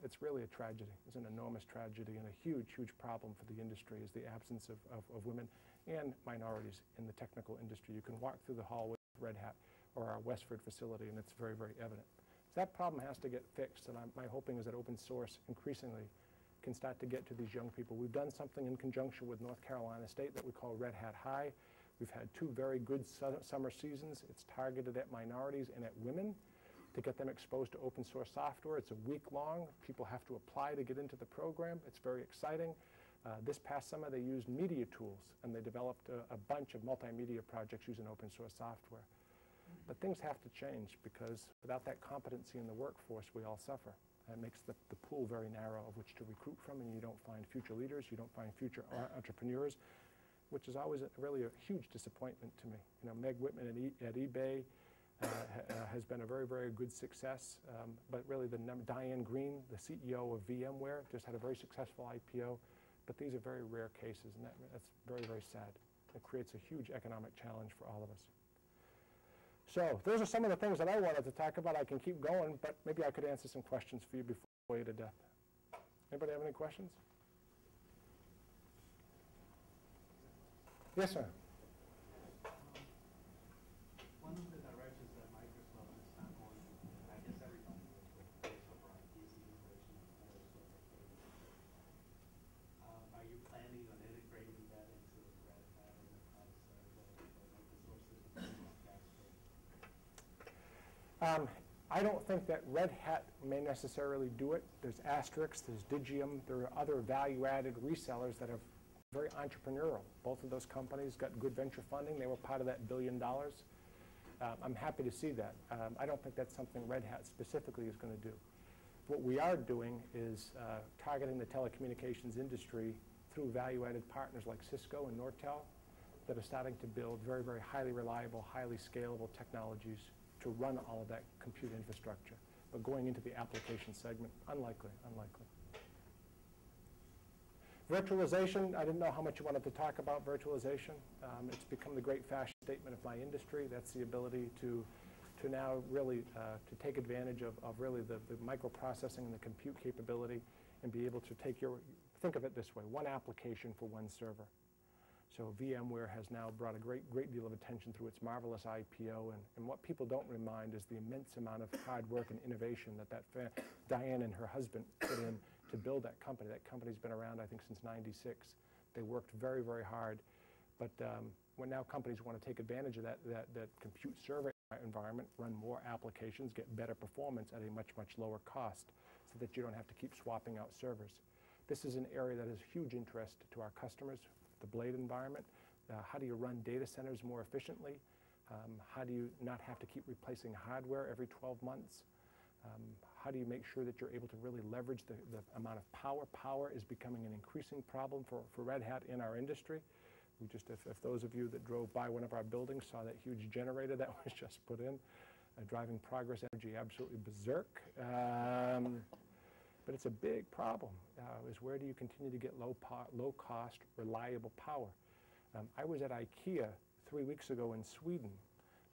it's really a tragedy. It's an enormous tragedy and a huge, huge problem for the industry is the absence of women and minorities in the technical industry. You can walk through the hallway with Red Hat or our Westford facility, and it's very, very evident. So that problem has to get fixed, and my hoping is that open source increasingly can start to get to these young people. We've done something in conjunction with North Carolina State that we call Red Hat High. We've had 2 very good summer seasons. It's targeted at minorities and at women to get them exposed to open source software. It's a week long. People have to apply to get into the program. It's very exciting. This past summer they used media tools, and they developed a bunch of multimedia projects using open source software. But things have to change, because without that competency in the workforce, we all suffer. That makes the pool very narrow of which to recruit from, and you don't find future leaders, you don't find future entrepreneurs, which is always really a huge disappointment to me. You know, Meg Whitman at eBay has been a very, very good success, but really Diane Green, the CEO of VMware, just had a very successful IPO, but these are very rare cases, and that's very, very sad. It creates a huge economic challenge for all of us. So those are some of the things that I wanted to talk about. I can keep going, but maybe I could answer some questions for you before I bore you to death. Anybody have any questions? Yes, sir. One of the directions that Microsoft is not going, and I guess everybody with over IT is the integration of Microsoft. Are you planning on integrating that into Red Hat Enterprise Open source? I don't think that Red Hat may necessarily do it. There's Asterisk, there's Digium, there are other value-added resellers that are very entrepreneurial. Both of those companies got good venture funding. They were part of that $1 billion. I'm happy to see that. I don't think that's something Red Hat specifically is going to do. What we are doing is targeting the telecommunications industry through value-added partners like Cisco and Nortel that are starting to build very, very highly reliable, highly scalable technologies to run all of that compute infrastructure. But going into the application segment, unlikely. Virtualization, I didn't know how much you wanted to talk about virtualization. It's become the great fashion statement of my industry. That's the ability to now really to take advantage of really the microprocessing and the compute capability and be able to think of it this way, one application for one server. So VMware has now brought a great deal of attention through its marvelous IPO, and what people don't remind is the immense amount of hard work and innovation that Diane and her husband put in to build that company. That company's been around, I think, since '96. They worked very, very hard, but when now companies want to take advantage of that compute server environment, run more applications, get better performance at a much, much lower cost so that you don't have to keep swapping out servers. This is an area that is huge interest to our customers. The Blade environment, how do you run data centers more efficiently? How do you not have to keep replacing hardware every 12 months? How do you make sure that you're able to really leverage the amount of power? Power is becoming an increasing problem for Red Hat in our industry. We just, if those of you that drove by one of our buildings saw that huge generator that was just put in, driving Progress Energy absolutely berserk. But it's a big problem, is where do you continue to get low-cost, reliable power? I was at IKEA 3 weeks ago in Sweden,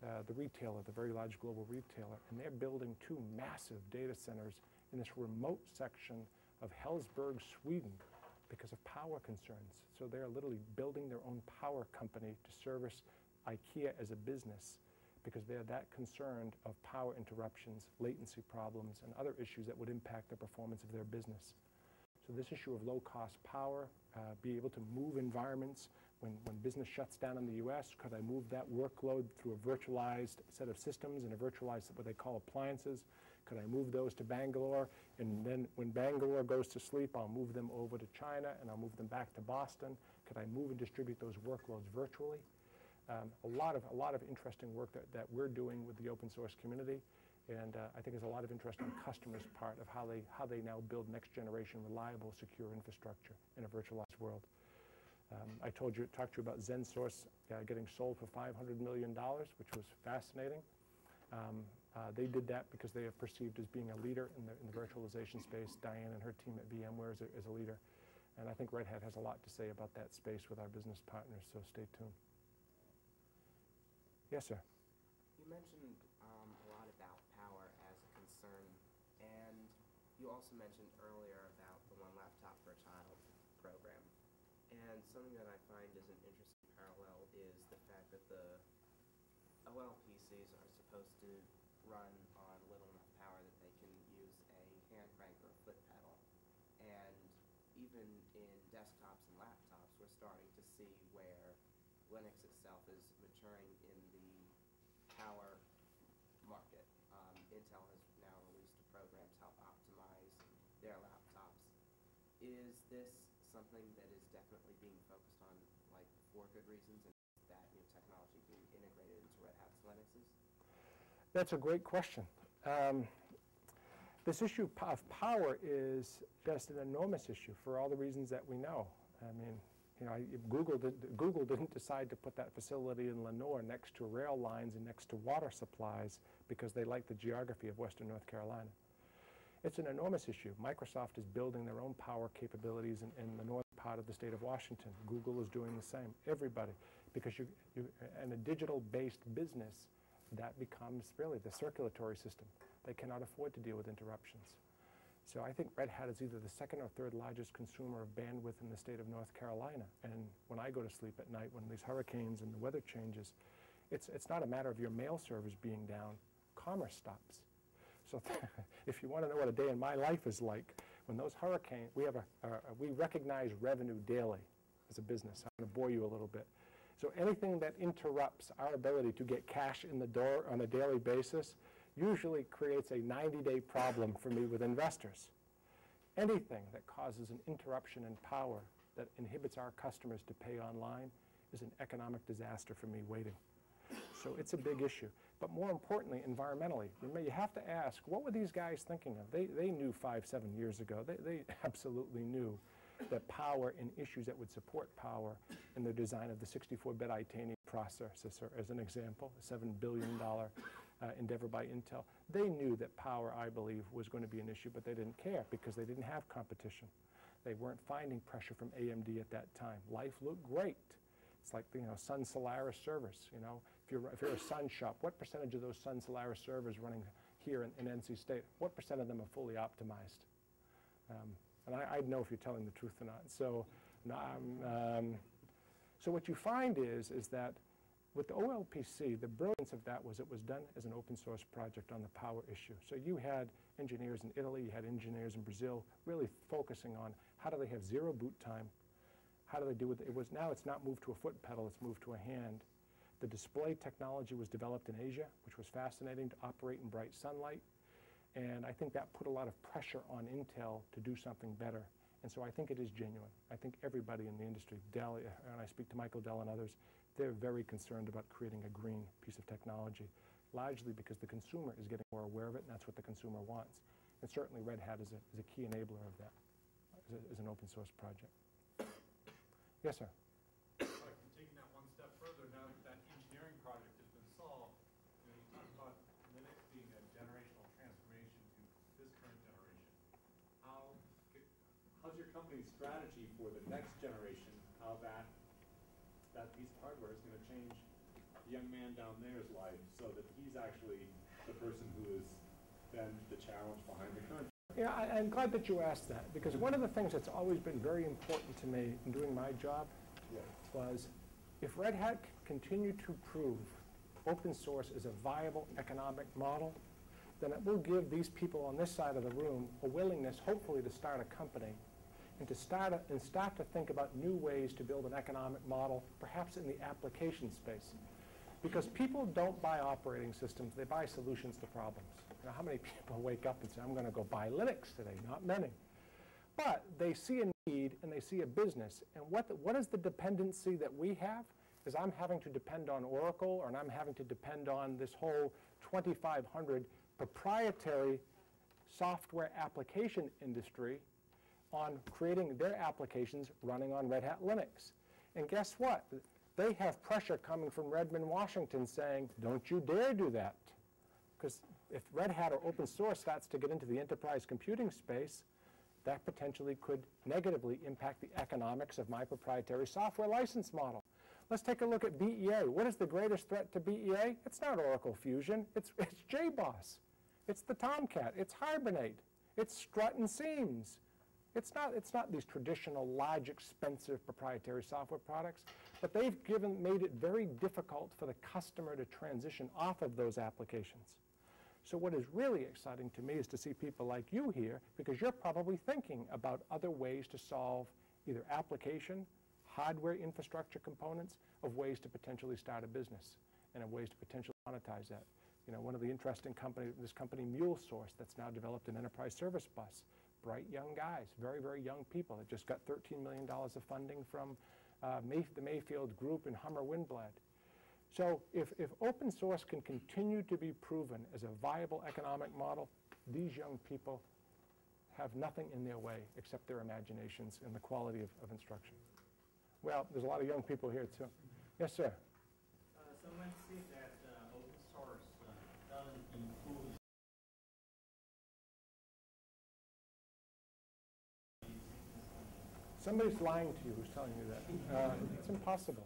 the retailer, the very large global retailer, and they're building 2 massive data centers in this remote section of Helsberg, Sweden, because of power concerns. So they're literally building their own power company to service IKEA as a business, because they're that concerned of power interruptions, latency problems, and other issues that would impact the performance of their business. So this issue of low-cost power, be able to move environments when business shuts down in the US, could I move that workload through a virtualized set of systems and a virtualized what they call appliances? Could I move those to Bangalore? And then when Bangalore goes to sleep, I'll move them over to China and I'll move them back to Boston. Could I move and distribute those workloads virtually? A lot of interesting work that we're doing with the open source community, and I think there's a lot of interest on customers' part of how they now build next generation reliable, secure infrastructure in a virtualized world. I talked to you about ZenSource getting sold for $500 million, which was fascinating. They did that because they are perceived as being a leader in the virtualization space. Diane and her team at VMware is a leader, and I think Red Hat has a lot to say about that space with our business partners. So stay tuned. Yes, sir. You mentioned a lot about power as a concern, and you also mentioned earlier about the One Laptop Per Child program. And something that I find is an interesting parallel is the fact that the OLPCs are supposed to run on little enough power that they can use a hand crank or a foot pedal. And even in desktops and laptops, we're starting to see where Linux itself is maturing in the power market. Intel has now released a program to help optimize their laptops. Is this something that is definitely being focused on, like, for good reasons, and is that new technology being integrated into Red Hat's Linuxes? That's a great question. This issue of power is just an enormous issue for all the reasons that we know. I mean, you know, Google didn't decide to put that facility in Lenoir next to rail lines and next to water supplies because they like the geography of Western North Carolina. It's an enormous issue. Microsoft is building their own power capabilities in the northern part of the state of Washington. Google is doing the same. Everybody, because in a digital-based business, that becomes really the circulatory system. They cannot afford to deal with interruptions. So I think Red Hat is either the second or third largest consumer of bandwidth in the state of North Carolina. And when I go to sleep at night, when these hurricanes and the weather changes, it's not a matter of your mail servers being down. Commerce stops. So if you want to know what a day in my life is like, when those hurricanes, we recognize revenue daily as a business. I'm going to bore you a little bit. So anything that interrupts our ability to get cash in the door on a daily basis usually creates a 90-day problem for me with investors. Anything that causes an interruption in power that inhibits our customers to pay online is an economic disaster for me waiting. So it's a big issue. But more importantly, environmentally, you have to ask, what were these guys thinking of? They knew 5-7 years ago. They absolutely knew that power and issues that would support power in the design of the 64-bit Itanium processor, as an example, a $7 billion endeavor by Intel. They knew that power, I believe, was going to be an issue, but they didn't care because they didn't have competition. They weren't finding pressure from AMD at that time. Life looked great. It's like, you know, Sun Solaris servers. You know, if you're a Sun shop, what percentage of those Sun Solaris servers running here in NC State, what percent of them are fully optimized? And I'd know if you're telling the truth or not. So, so what you find is that with the OLPC, the brilliance of that was it was done as an open source project on the power issue. So you had engineers in Italy, you had engineers in Brazil, really focusing on how do they have zero boot time, how do they do it? Now it's not moved to a foot pedal, it's moved to a hand. The display technology was developed in Asia, which was fascinating to operate in bright sunlight. And I think that put a lot of pressure on Intel to do something better. And so I think it is genuine. I think everybody in the industry, Dell, and I speak to Michael Dell and others, they're very concerned about creating a green piece of technology, largely because the consumer is getting more aware of it, and that's what the consumer wants. And certainly Red Hat is a key enabler of that as an open source project. Yes, sir? Taking that one step further, now that that engineering project has been solved, you talk about Linux being a generational transformation to this current generation. How company's strategy for the next generation, how that piece of hardware is going to change the young man down there's life, so that he's actually the person who is then the challenge behind the current. Yeah, I'm glad that you asked that, because one of the things that's always been very important to me in doing my job was if Red Hat continued to prove open source is a viable economic model, then it will give these people on this side of the room a willingness, hopefully, to start a company and to start to think about new ways to build an economic model, perhaps in the application space. Because people don't buy operating systems, they buy solutions to problems. You know, how many people wake up and say, I'm going to go buy Linux today? Not many. But they see a need and they see a business. And what is the dependency that we have? Is I'm having to depend on Oracle, or I'm having to depend on this whole 2,500 proprietary software application industry on creating their applications running on Red Hat Linux. And guess what? They have pressure coming from Redmond, Washington saying, don't you dare do that. Because if Red Hat or open source starts to get into the enterprise computing space, that potentially could negatively impact the economics of my proprietary software license model. Let's take a look at BEA. What is the greatest threat to BEA? It's not Oracle Fusion. It's JBoss. It's the Tomcat. It's Hibernate. It's Strut and Seams. It's not these traditional, large, expensive proprietary software products, but they've made it very difficult for the customer to transition off of those applications. So what is really exciting to me is to see people like you here, because you're probably thinking about other ways to solve either application, hardware infrastructure components, of ways to potentially start a business and of ways to potentially monetize that. You know, one of the interesting companies, this company MuleSource, that's now developed an enterprise service bus. Bright young guys, very, very young people that just got $13 million of funding from the Mayfield Group and Hummer Windblad. So if open source can continue to be proven as a viable economic model, these young people have nothing in their way except their imaginations and the quality of instruction. Well, there's a lot of young people here too. Yes, sir. So when you say that open source doesn't include Somebody's lying to you who's telling you that. It's impossible.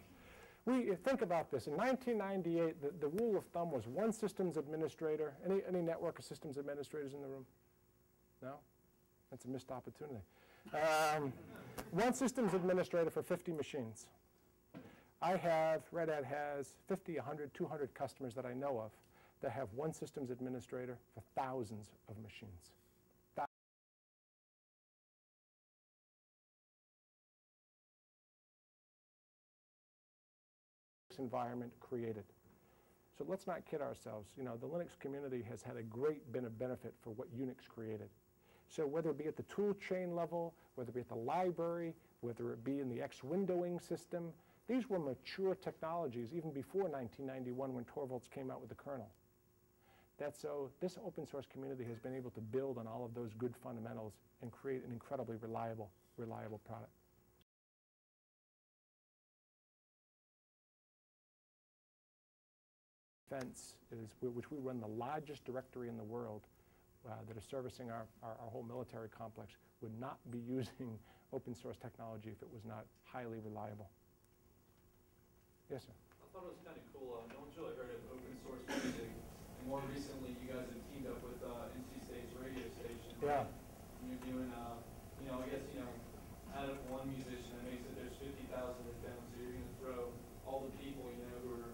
Think about this. In 1998, the rule of thumb was one systems administrator. Any network of systems administrators in the room? No? That's a missed opportunity. One systems administrator for 50 machines. Red Hat has 50, 100, 200 customers that I know of that have one systems administrator for thousands of machines. Environment created. So let's not kid ourselves. You know, the Linux community has had a great benefit for what Unix created. So whether it be at the tool chain level, whether it be at the library, whether it be in the X-windowing system, these were mature technologies even before 1991 when Torvalds came out with the kernel. So this open source community has been able to build on all of those good fundamentals and create an incredibly reliable product. Defense, which we run the largest directory in the world that is servicing our whole military complex, would not be using open source technology if it was not highly reliable. Yes, sir? I thought it was kind of cool. No one's really heard of open source music. And more recently, you guys have teamed up with NC State's radio station. Yeah. And you're doing, I guess, out of one musician, that makes it there's 50,000 of them. So you're going to throw all the people, who are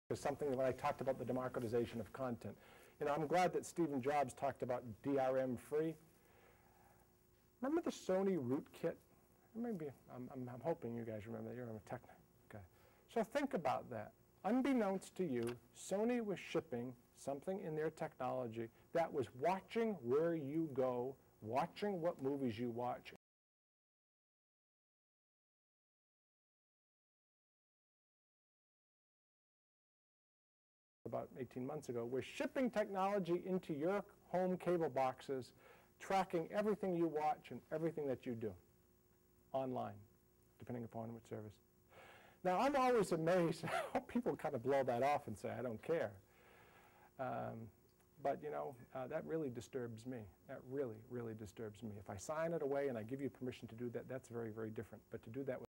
is something that when I talked about the democratization of content. I'm glad that Stephen Jobs talked about DRM free. Remember the Sony rootkit? Maybe, I'm hoping you guys remember that. You're a tech. Okay. So think about that. Unbeknownst to you, Sony was shipping something in their technology that was watching where you go, watching what movies you watch, about 18 months ago. We're shipping technology into your home cable boxes, tracking everything you watch and everything that you do online, depending upon which service. Now, I'm always amazed how people kind of blow that off and say, I don't care. But, you know, that really disturbs me. That really, really disturbs me. If I sign it away and I give you permission to do that, that's very, very different. But to do that with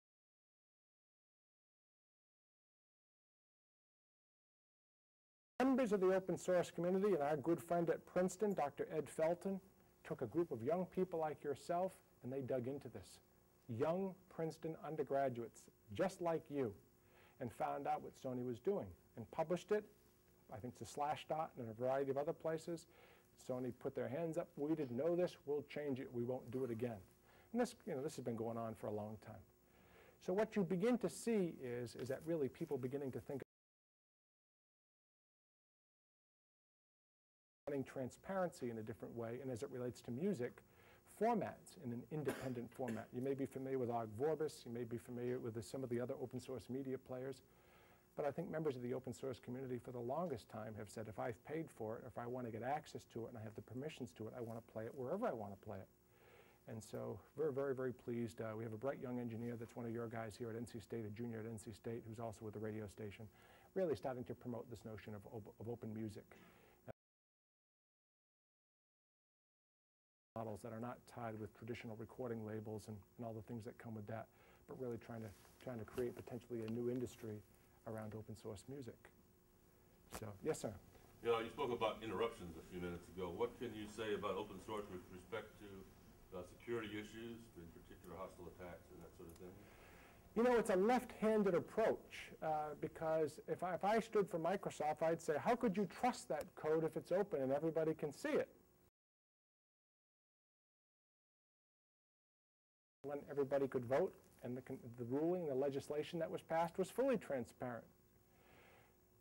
members of the open source community and our good friend at Princeton, Dr. Ed Felton, took a group of young people like yourself and they dug into this. Young Princeton undergraduates, just like you, and found out what Sony was doing and published it. I think to Slashdot and a variety of other places. Sony put their hands up. We didn't know this. We'll change it. We won't do it again. And this, you know, this has been going on for a long time. So what you begin to see is that really people beginning to think of transparency in a different way, and as it relates to music, formats in an independent format. You may be familiar with Ogg Vorbis. You may be familiar with some of the other open source media players. But I think members of the open source community for the longest time have said, if I've paid for it, or if I want to get access to it and I have the permissions to it, I want to play it wherever I want to play it. And so we're very, very pleased. We have a bright young engineer that's one of your guys here at NC State, a junior at NC State, who's also with the radio station, really starting to promote this notion of open music. Models that are not tied with traditional recording labels and all the things that come with that, but really trying to create potentially a new industry around open source music. So, yes, sir. You know, you spoke about interruptions a few minutes ago. What can you say about open source with respect to security issues, in particular hostile attacks and that sort of thing? You know, it's a left-handed approach because if I stood for Microsoft, I'd say, how could you trust that code if it's open and everybody can see it? When everybody could vote, and the ruling, the legislation that was passed was fully transparent.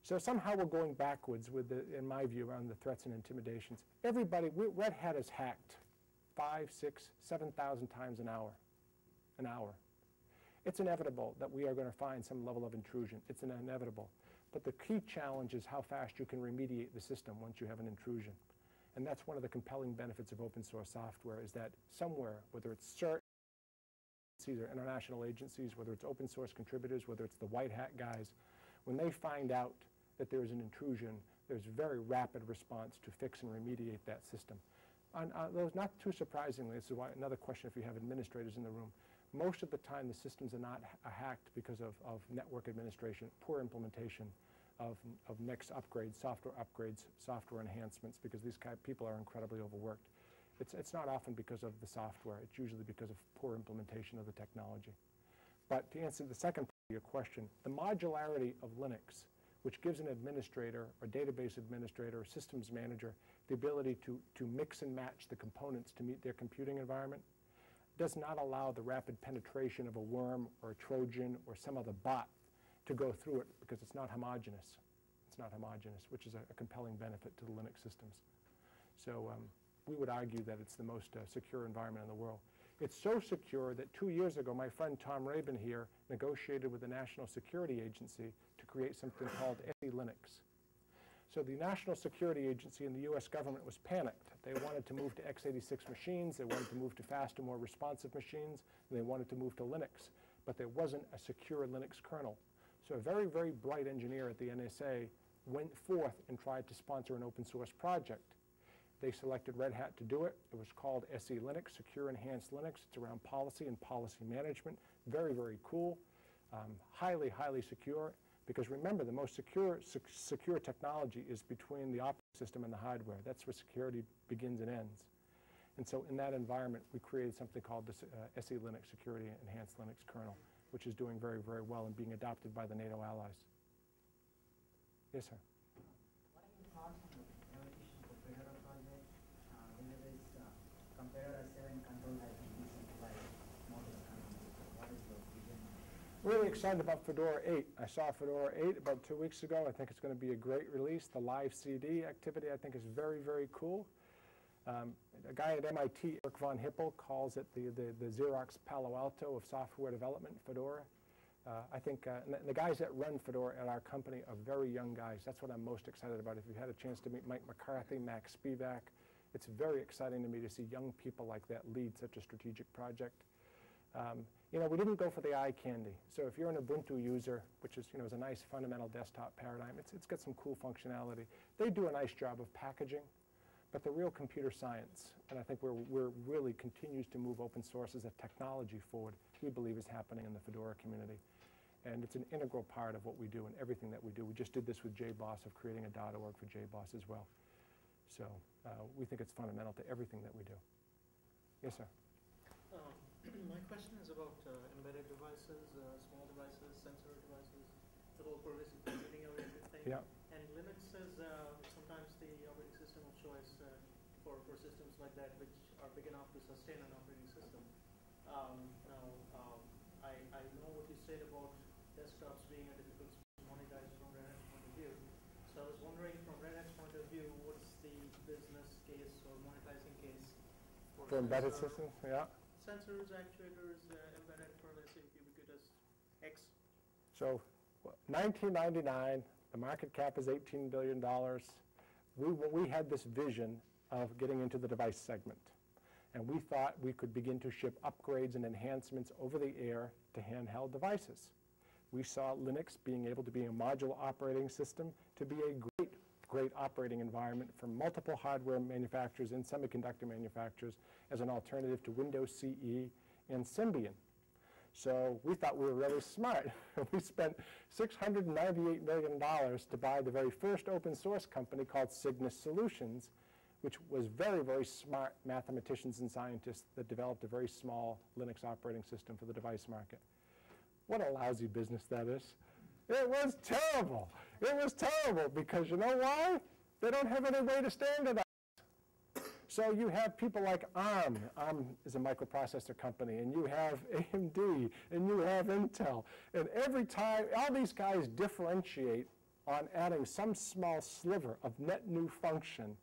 So somehow we're going backwards with in my view, around the threats and intimidations. Everybody, Red Hat is hacked 5, 6, 7,000 times an hour. It's inevitable that we are going to find some level of intrusion. It's inevitable. But the key challenge is how fast you can remediate the system once you have an intrusion. And that's one of the compelling benefits of open source software, is that somewhere, whether it's CERT, or international agencies, whether it's open source contributors, whether it's the white hat guys, when they find out that there's an intrusion, there's very rapid response to fix and remediate that system. Those, not too surprisingly, this is why another question if you have administrators in the room, most of the time the systems are not hacked because of network administration, poor implementation of next upgrades, software enhancements, because these people are incredibly overworked. It's not often because of the software. It's usually because of poor implementation of the technology. But to answer the second part of your question, the modularity of Linux, which gives an administrator or database administrator or systems manager the ability to mix and match the components to meet their computing environment, does not allow the rapid penetration of a worm or a Trojan or some other bot to go through it because it's not homogeneous. It's not homogeneous, which is a compelling benefit to the Linux systems. So we would argue that it's the most secure environment in the world. It's so secure that 2 years ago, my friend Tom Rabin here negotiated with the National Security Agency to create something called SE Linux. So the National Security Agency and the US government was panicked. They wanted to move to x86 machines, they wanted to move to faster, more responsive machines, and they wanted to move to Linux. But there wasn't a secure Linux kernel. So a very, very bright engineer at the NSA went forth and tried to sponsor an open source project. They selected Red Hat to do it. It was called SE Linux, Secure Enhanced Linux. It's around policy and policy management. Very, very cool. Highly, highly secure. Because remember, the most secure technology is between the operating system and the hardware. That's where security begins and ends. And so in that environment, we created something called the SE Linux, Security Enhanced Linux kernel, which is doing very, very well and being adopted by the NATO allies. Yes, sir? What are your thoughts on the evolution of the Fedora project? Whether it's Compare 7 control has been decentralized models coming. What is your vision? Really excited about Fedora 8. I saw Fedora 8 about 2 weeks ago. I think it's going to be a great release. The live CD activity I think is very, very cool. A guy at MIT, Eric von Hippel, calls it the Xerox Palo Alto of software development, Fedora. I think the guys that run Fedora at our company are very young guys. That's what I'm most excited about. If you had a chance to meet Mike McCarthy, Max Spivak, it's very exciting to me to see young people like that lead such a strategic project. We didn't go for the eye candy. So if you're an Ubuntu user, which is a nice fundamental desktop paradigm, it's got some cool functionality. They do a nice job of packaging, but the real computer science, and I think we're really continues to move open source as a technology forward, we believe is happening in the Fedora community. And it's an integral part of what we do and everything that we do. We just did this with JBoss, of creating a .org for JBoss as well. So we think it's fundamental to everything that we do. Yes, sir? My question is about embedded devices, small devices, sensor devices, the whole pervasive computing oriented thing. Yeah. And Linux is sometimes the operating system of choice for systems like that, which are big enough to sustain an operating system. I know what you said about desktops being a difficult space to monetize from Red Hat's point of view. So I was wondering, from Red Hat's point of view, what's the business case or monetizing case For embedded systems, yeah. Sensors, actuators, embedded for, let's say, ubiquitous X. So 1999, the market cap is $18 billion. We had this vision of getting into the device segment. And we thought we could begin to ship upgrades and enhancements over the air to handheld devices. We saw Linux being able to be a modular operating system to be a great operating environment for multiple hardware manufacturers and semiconductor manufacturers as an alternative to Windows CE and Symbian. So we thought we were really smart. We spent $698 million to buy the very first open source company called Cygnus Solutions, which was very, very smart mathematicians and scientists that developed a very small Linux operating system for the device market. What a lousy business that is. It was terrible. It was terrible because you know why? They don't have any way to standardize. So you have people like ARM. ARM is a microprocessor company, and you have AMD, and you have Intel. And every time, all these guys differentiate on adding some small sliver of net new function,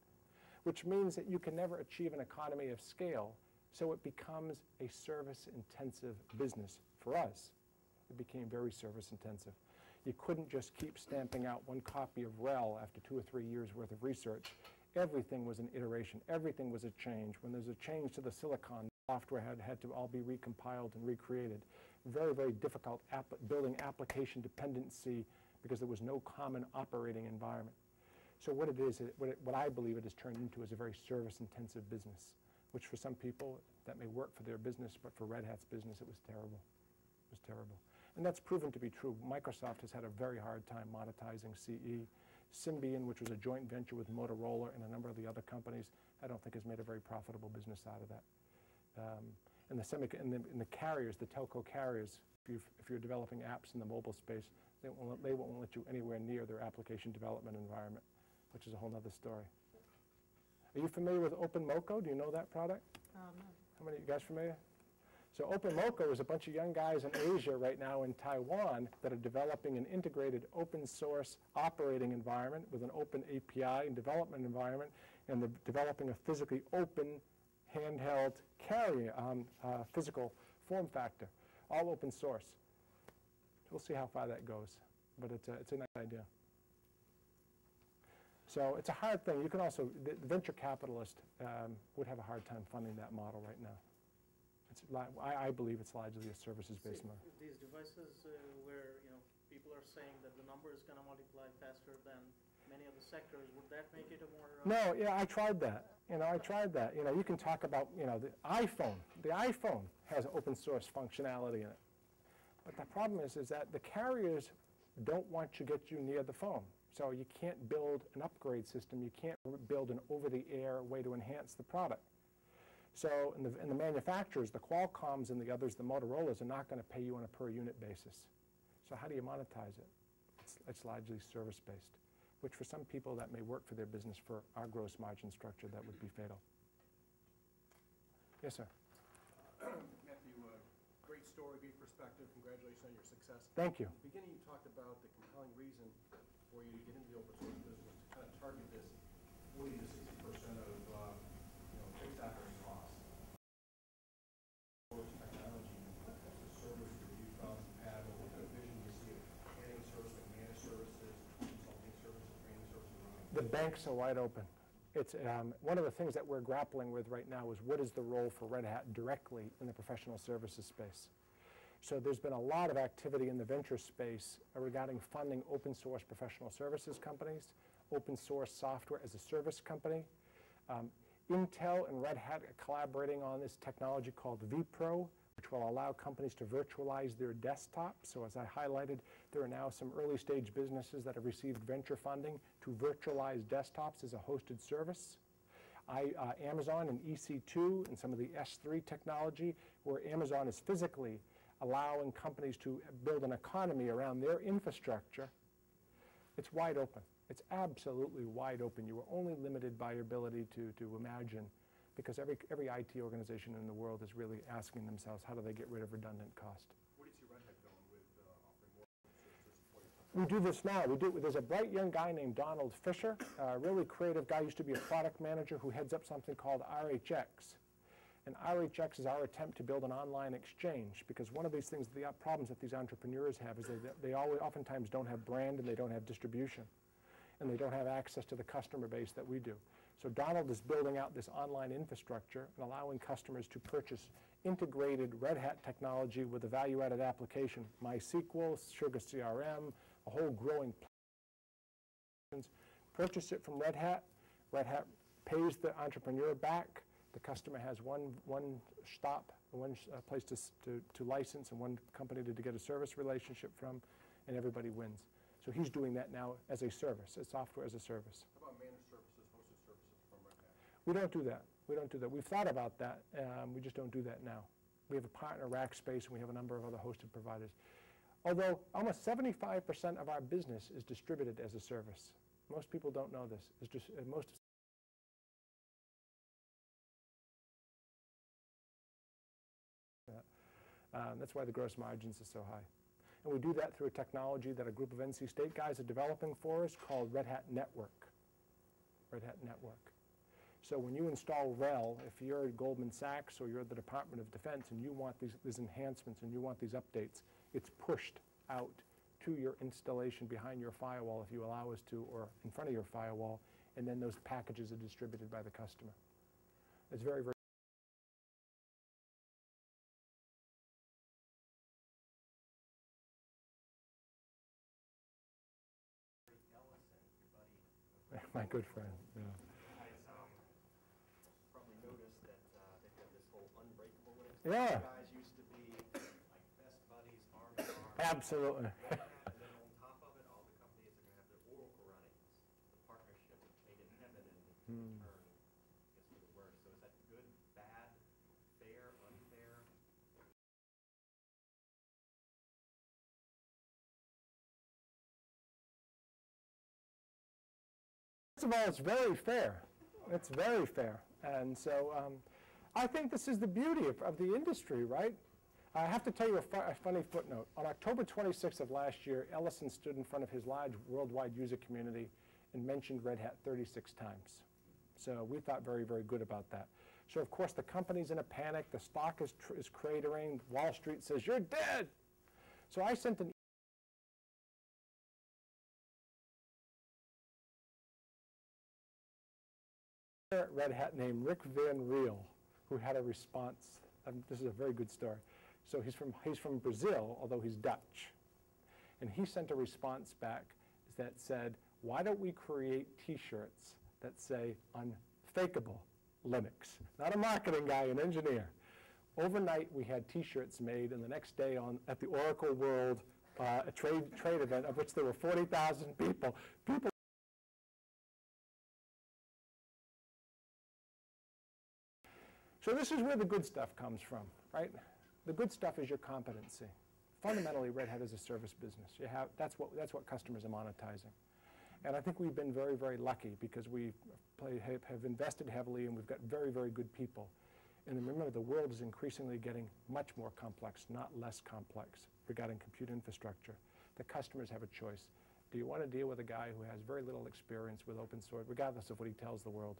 which means that you can never achieve an economy of scale. So it becomes a service-intensive business for us. It became very service-intensive. You couldn't just keep stamping out one copy of RHEL after 2 or 3 years worth of research. Everything was an iteration. Everything was a change. When there's a change to the silicon, software had to all be recompiled and recreated. Very, very difficult building application dependency because there was no common operating environment. So what it is, what I believe it has turned into is a very service-intensive business, which for some people, that may work for their business, but for Red Hat's business, it was terrible. It was terrible. And that's proven to be true. Microsoft has had a very hard time monetizing CE. Symbian, which was a joint venture with Motorola and a number of the other companies, I don't think has made a very profitable business out of that. And the carriers, the telco carriers, if you're developing apps in the mobile space, they won't let you anywhere near their application development environment, which is a whole other story. Are you familiar with OpenMoko? Do you know that product? No. How many of you guys familiar? So OpenMoko is a bunch of young guys in Asia right now in Taiwan that are developing an integrated open source operating environment with an open API and development environment, and they're developing a physically open handheld carrier physical form factor, all open source. We'll see how far that goes, but it's a nice idea. So it's a hard thing. You can also, the venture capitalist would have a hard time funding that model right now. I believe it's largely a services-based model. These devices where people are saying that the number is going to multiply faster than many other sectors, would that make it a more? No, yeah, I tried that. I tried that. You can talk about the iPhone. The iPhone has open source functionality in it, but the problem is that the carriers don't want to get you near the phone. So you can't build an upgrade system. You can't build an over-the-air way to enhance the product. So and the manufacturers, the Qualcomms and the others, the Motorola's, are not going to pay you on a per-unit basis. So how do you monetize it? It's largely service-based, which for some people that may work for their business. For our gross margin structure, that would be fatal. Yes, sir. Matthew, great story, great perspective. Congratulations on your success. Thank you. At the beginning, you talked about the compelling reason for you to get into the open source business to kind of target this 40 to 60% of fixed operating costs. Technology, what types of services have you found compatible? What kind of vision do you see of adding service like managed services, consulting services, training services? The banks are wide open. It's one of the things that we're grappling with right now is what is the role for Red Hat directly in the professional services space. So there's been a lot of activity in the venture space regarding funding open source professional services companies, open source software as a service company. Intel and Red Hat are collaborating on this technology called vPro, which will allow companies to virtualize their desktops. So as I highlighted, there are now some early stage businesses that have received venture funding to virtualize desktops as a hosted service. Amazon and EC2 and some of the S3 technology, where Amazon is physically allowing companies to build an economy around their infrastructure, it's wide open. It's absolutely wide open. You are only limited by your ability to imagine, because every IT organization in the world is really asking themselves, how do they get rid of redundant cost? Where do you see Red Hat going with offering more services for your customers? We do this now. There's a bright young guy named Donald Fisher, a really creative guy, used to be a product manager who heads up something called RHX. And RHX is our attempt to build an online exchange, because one of these things, the problems that these entrepreneurs have is they oftentimes don't have brand and they don't have distribution. And they don't have access to the customer base that we do. So Donald is building out this online infrastructure and allowing customers to purchase integrated Red Hat technology with a value-added application, MySQL, Sugar CRM, a whole growing platform. Purchase it from Red Hat. Red Hat pays the entrepreneur back. The customer has one stop, one place to license, and one company to get a service relationship from, and everybody wins. So he's doing that now as a service, as software as a service. How about managed services, hosted services from Red Hat? We don't do that. We don't do that. We've thought about that. We just don't do that now. We have a partner, Rackspace, and we have a number of other hosted providers. Although almost 75% of our business is distributed as a service. Most people don't know this. It's just most. That's why the gross margins are so high. And we do that through a technology that a group of NC State guys are developing for us called Red Hat Network. Red Hat Network. So when you install RHEL, if you're at Goldman Sachs or you're at the Department of Defense and you want these enhancements and you want these updates, it's pushed out to your installation behind your firewall, if you allow us to, or in front of your firewall, and then those packages are distributed by the customer. It's very, very my good friend. Yeah. Probably noticed that they've got this whole Unbreakable Linux. Yeah. You guys used to be like best buddies, arm in arm. Absolutely. And then on top of it, all the companies are going to have their Oracle running. The partnership made in heaven, and in turn, I guess for the worse. So is that good, bad, fair, unfair? First of all, it's very fair. It's very fair. And so I think this is the beauty of the industry, right? I have to tell you a funny footnote. On October 26th of last year, Ellison stood in front of his large worldwide user community and mentioned Red Hat 36 times. So we thought very, very good about that. So of course the company's in a panic. The stock is cratering. Wall Street says, you're dead. So I sent an at Red Hat named Rick Van Riel, who had a response. This is a very good story. So he's from Brazil, although he's Dutch. And he sent a response back that said, why don't we create T-shirts that say unfakeable Linux? Not a marketing guy, an engineer. Overnight, we had T-shirts made, and the next day at the Oracle World, a trade event of which there were 40,000 people. So this is where the good stuff comes from, right? The good stuff is your competency. Fundamentally, Red Hat is a service business. That's what customers are monetizing. And I think we've been very, very lucky because we have invested heavily and we've got very, very good people. And remember, the world is increasingly getting much more complex, not less complex, regarding compute infrastructure. The customers have a choice. Do you want to deal with a guy who has very little experience with open source, regardless of what he tells the world?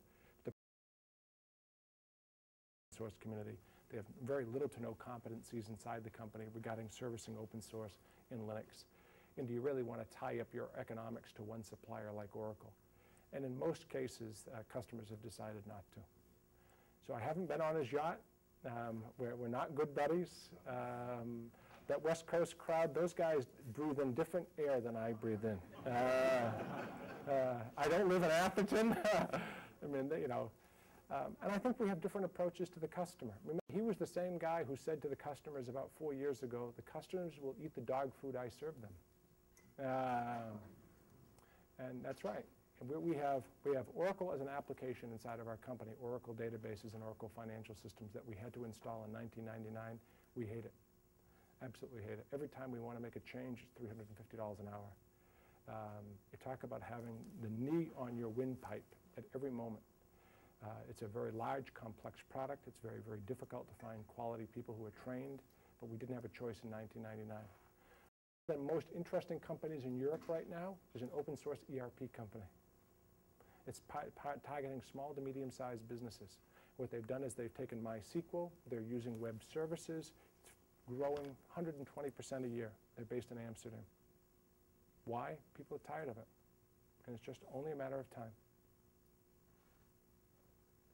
Source community. They have very little to no competencies inside the company regarding servicing open source in Linux. And do you really want to tie up your economics to one supplier like Oracle? And in most cases, customers have decided not to. So I haven't been on his yacht. We're not good buddies. That West Coast crowd, those guys breathe in different air than I breathe in. I don't live in Atherton. I mean, you know, and I think we have different approaches to the customer. Remember, he was the same guy who said to the customers about 4 years ago, the customers will eat the dog food I serve them. And that's right. And we have Oracle as an application inside of our company, Oracle databases and Oracle financial systems that we had to install in 1999. We hate it. Absolutely hate it. Every time we want to make a change, it's $350 an hour. You talk about having the knee on your windpipe at every moment. It's a very large, complex product. It's very, very difficult to find quality people who are trained, but we didn't have a choice in 1999. One of the most interesting companies in Europe right now is an open source ERP company. It's targeting small to medium-sized businesses. What they've done is they've taken MySQL, they're using web services, it's growing 120% a year. They're based in Amsterdam. Why? People are tired of it. And it's just only a matter of time.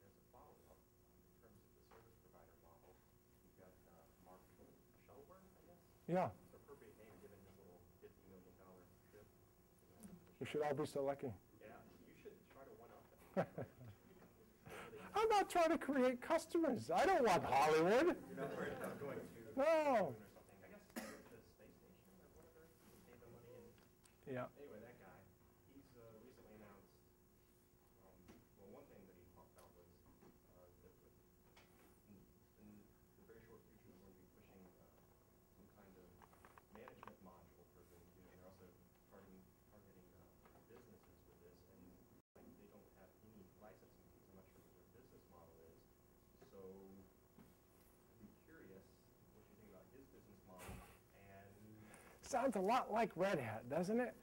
As a follow-up, in terms of the service provider model, you've got Mark Shuttleworth, I guess? Yeah. It's an appropriate name given his little $50 million trip. We should all be so lucky. Yeah, you should try to one-up that. I'm not trying to create customers. I don't want Hollywood. You're not worried about going to No. or something. I guess the space station or whatever, save the money and Yeah. anyway, that guy, he's recently announced, well, one thing that he talked about was that in the very short future, we're going to be pushing some kind of management module for them to do, and they're also targeting businesses with this, and like, they don't have any licensing fees. I'm not sure what their business model is. So I'd be curious what you think about his business model and Sounds a lot like Red Hat, doesn't it?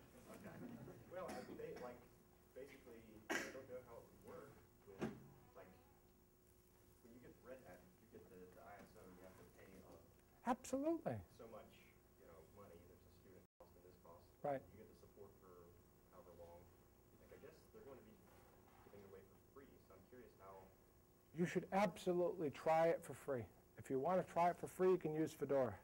well, they like basically I don't know how it would work with like when you get Red Hat, you get the ISO, you have to pay Absolutely. so much, you know, money. There's a student cost and this cost. Right. You get the support for however long. Like I guess they're going to be giving it away for free. So I'm curious how. You should absolutely try it for free. If you want to try it for free, you can use Fedora.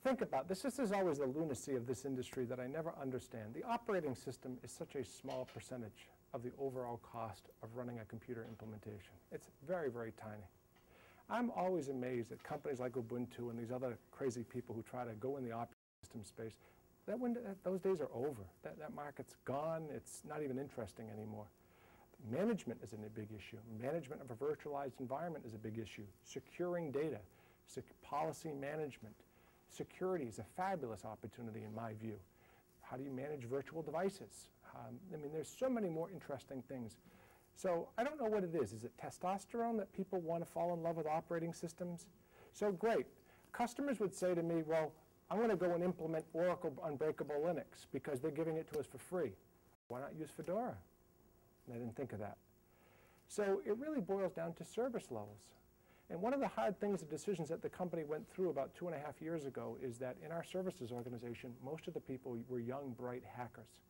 Think about this. This is always the lunacy of this industry that I never understand. The operating system is such a small percentage of the overall cost of running a computer implementation. It's very, very tiny. I'm always amazed at companies like Ubuntu and these other crazy people who try to go in the operating system space. Those days are over. That market's gone. It's not even interesting anymore. Management is a big issue. Management of a virtualized environment is a big issue. Securing data, policy management. Security is a fabulous opportunity in my view. How do you manage virtual devices? I mean, there's so many more interesting things. So I don't know what it is. Is it testosterone that people want to fall in love with operating systems? So great. Customers would say to me, well, I'm going to go and implement Oracle Unbreakable Linux because they're giving it to us for free. Why not use Fedora? And I didn't think of that. So it really boils down to service levels. And one of the hard things, the decisions that the company went through about 2.5 years ago is that in our services organization, most of the people were young, bright hackers.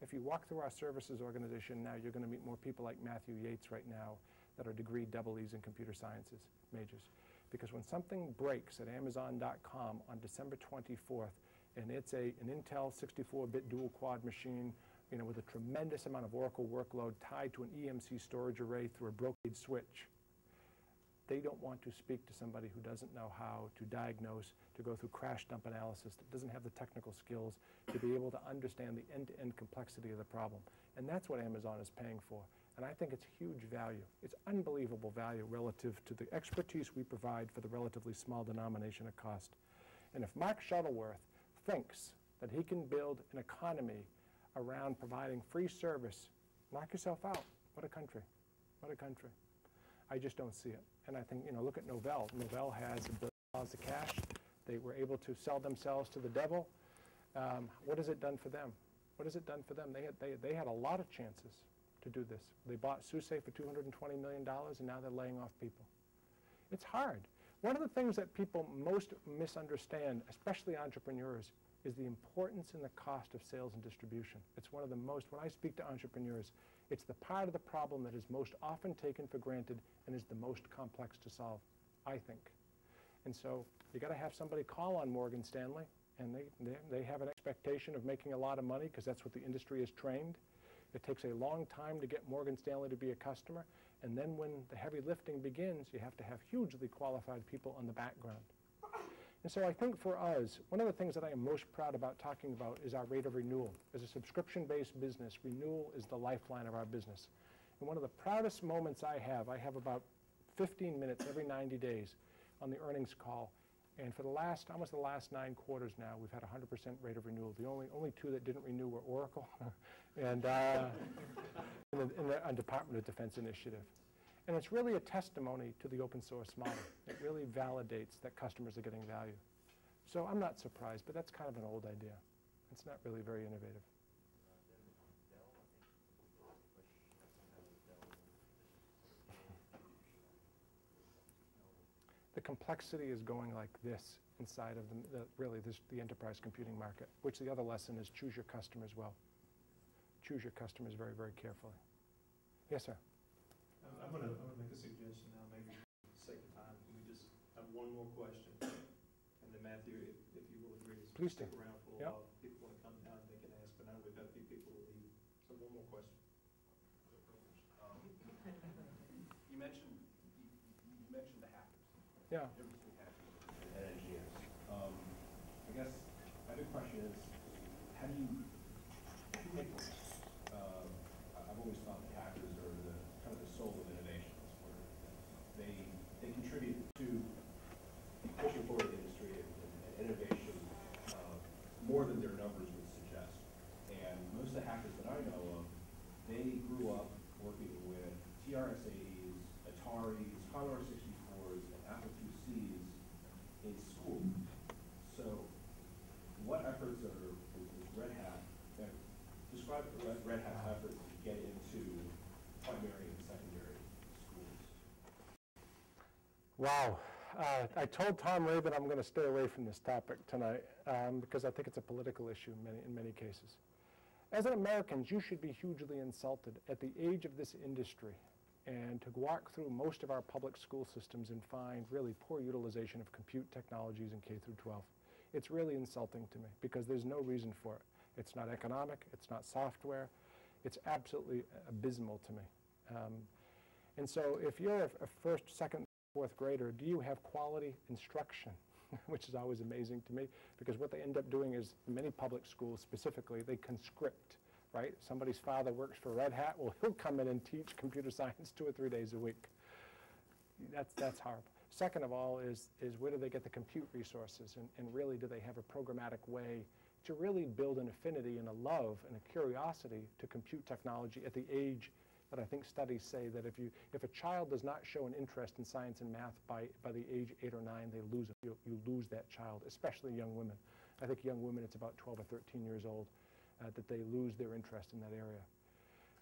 If you walk through our services organization now, you're going to meet more people like Matthew Yates right now that are degree EEs in computer sciences majors. Because when something breaks at Amazon.com on December 24th, and it's an Intel 64-bit dual quad machine, you know, with a tremendous amount of Oracle workload tied to an EMC storage array through a brocade switch, they don't want to speak to somebody who doesn't know how to diagnose, to go through crash dump analysis, that doesn't have the technical skills to be able to understand the end-to-end complexity of the problem. And that's what Amazon is paying for. And I think it's huge value. It's unbelievable value relative to the expertise we provide for the relatively small denomination of cost. And if Mark Shuttleworth thinks that he can build an economy around providing free service, knock yourself out. What a country. What a country. I just don't see it. And I think, you know, look at Novell. Novell has $1 billion of cash. They were able to sell themselves to the devil. What has it done for them? What has it done for them? They had a lot of chances to do this. They bought SUSE for $220 million, and now they're laying off people. It's hard. One of the things that people most misunderstand, especially entrepreneurs, is the importance and the cost of sales and distribution. It's one of the most, when I speak to entrepreneurs, it's the part of the problem that is most often taken for granted and is the most complex to solve, I think. And so you got to have somebody call on Morgan Stanley, and they have an expectation of making a lot of money because that's what the industry is trained. It takes a long time to get Morgan Stanley to be a customer, and then when the heavy lifting begins, you have to have hugely qualified people on the background. And so I think for us, one of the things that I am most proud about talking about is our rate of renewal. As a subscription-based business, renewal is the lifeline of our business. And one of the proudest moments I have about 15 minutes every 90 days on the earnings call. And for the last, almost the last 9 quarters now, we've had 100% rate of renewal. The only 2 that didn't renew were Oracle and the Department of Defense initiative. And it's really a testimony to the open source model. It really validates that customers are getting value. So I'm not surprised, but that's kind of an old idea. It's not really very innovative. The complexity is going like this inside of the enterprise computing market, which the other lesson is choose your customers well. Choose your customers very, very carefully. Yes, sir. I'm gonna make a suggestion now, maybe for the sake of time. We just have one more question. And then Matthew, if you will agree, Please stick do. around for a while. People want to come down, they can ask, but now we've got a few people to leave. So one more question. You mentioned the hackers. Yeah. Difference between hackers and engineers. I guess my big question is, how do you make those? I've always thought that hackers are kind of the soul of innovations, where they contribute to pushing forward the industry and innovation more than their numbers would suggest. And most of the hackers that I know of, they grew up working with TRS-80s, Ataris, Commodore 64s, and Apple IIcs in school. So what efforts is Red Hat, describe Red Hat's efforts to get into primary and secondary schools? Wow. I told Tom Ray that I'm going to stay away from this topic tonight because I think it's a political issue in many cases. As an American, you should be hugely insulted at the age of this industry and to walk through most of our public school systems and find really poor utilization of compute technologies in K through 12. It's really insulting to me because there's no reason for it. It's not economic, it's not software, it's absolutely abysmal to me. And so if you're a first, second, fourth grader, do you have quality instruction? Which is always amazing to me, because what they end up doing is, in many public schools specifically, they conscript, right? Somebody's father works for Red Hat, well, he'll come in and teach computer science 2 or 3 days a week. That's horrible. Second of all is where do they get the compute resources, and really do they have a programmatic way to really build an affinity and a love and a curiosity to compute technology at the age that I think studies say that if a child does not show an interest in science and math by the age 8 or 9, they lose it. You lose that child, especially young women. I think young women, it's about 12 or 13 years old that they lose their interest in that area.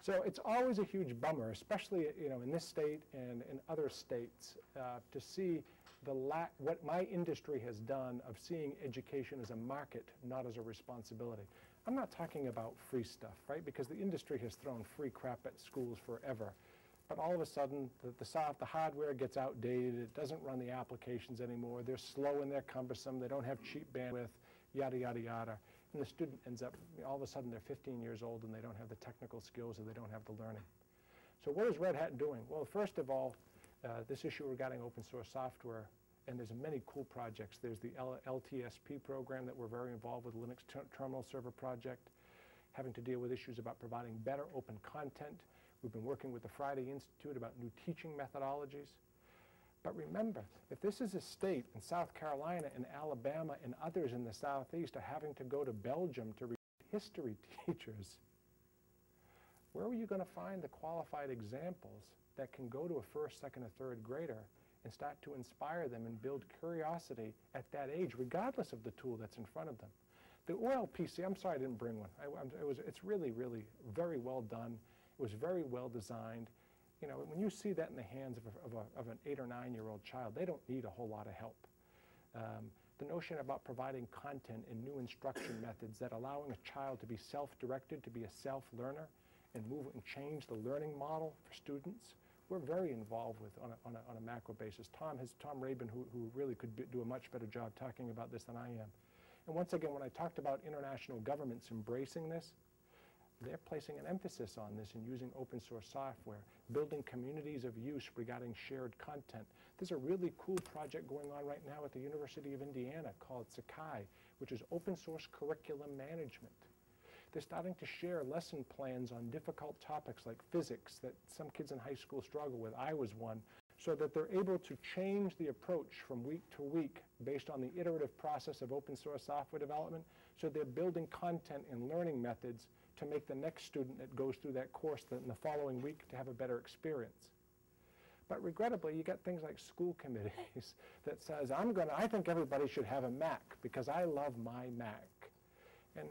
So it's always a huge bummer, especially in this state and in other states, to see what my industry has done of seeing education as a market, not as a responsibility. I'm not talking about free stuff, right? Because the industry has thrown free crap at schools forever. But all of a sudden, the hardware gets outdated. It doesn't run the applications anymore. They're slow and they're cumbersome. They don't have cheap bandwidth, yada, yada, yada. And the student ends up, all of a sudden, they're 15 years old and they don't have the technical skills or they don't have the learning. So what is Red Hat doing? Well, first of all, this issue regarding open source software, and there's many cool projects. There's the LTSP program that we're very involved with, Linux Terminal Server Project, having to deal with issues about providing better open content. We've been working with the Friday Institute about new teaching methodologies. But remember, if this is a state in South Carolina and Alabama and others in the Southeast are having to go to Belgium to recruit history teachers, where are you going to find the qualified examples that can go to a first, second, or third grader and start to inspire them and build curiosity at that age, regardless of the tool that's in front of them? The OLPC, I'm sorry I didn't bring one. It's really, really very well done. It was very well designed. When you see that in the hands of an 8 or 9 year old child, they don't need a whole lot of help. the notion about providing content and new instruction methods that allowing a child to be self-directed, to be a self-learner, and move and change the learning model for students, we're very involved with on a macro basis. Tom Rabin, who really could do a much better job talking about this than I am. And once again, when I talked about international governments embracing this, they're placing an emphasis on this and using open source software, building communities of use regarding shared content. There's a really cool project going on right now at the University of Indiana called Sakai, which is open source curriculum management. They're starting to share lesson plans on difficult topics like physics that some kids in high school struggle with. I was one. So that they're able to change the approach from week to week based on the iterative process of open source software development. So they're building content and learning methods to make the next student that goes through that course in the following week to have a better experience. But regrettably, you get things like school committees that says, I think everybody should have a Mac because I love my Mac. And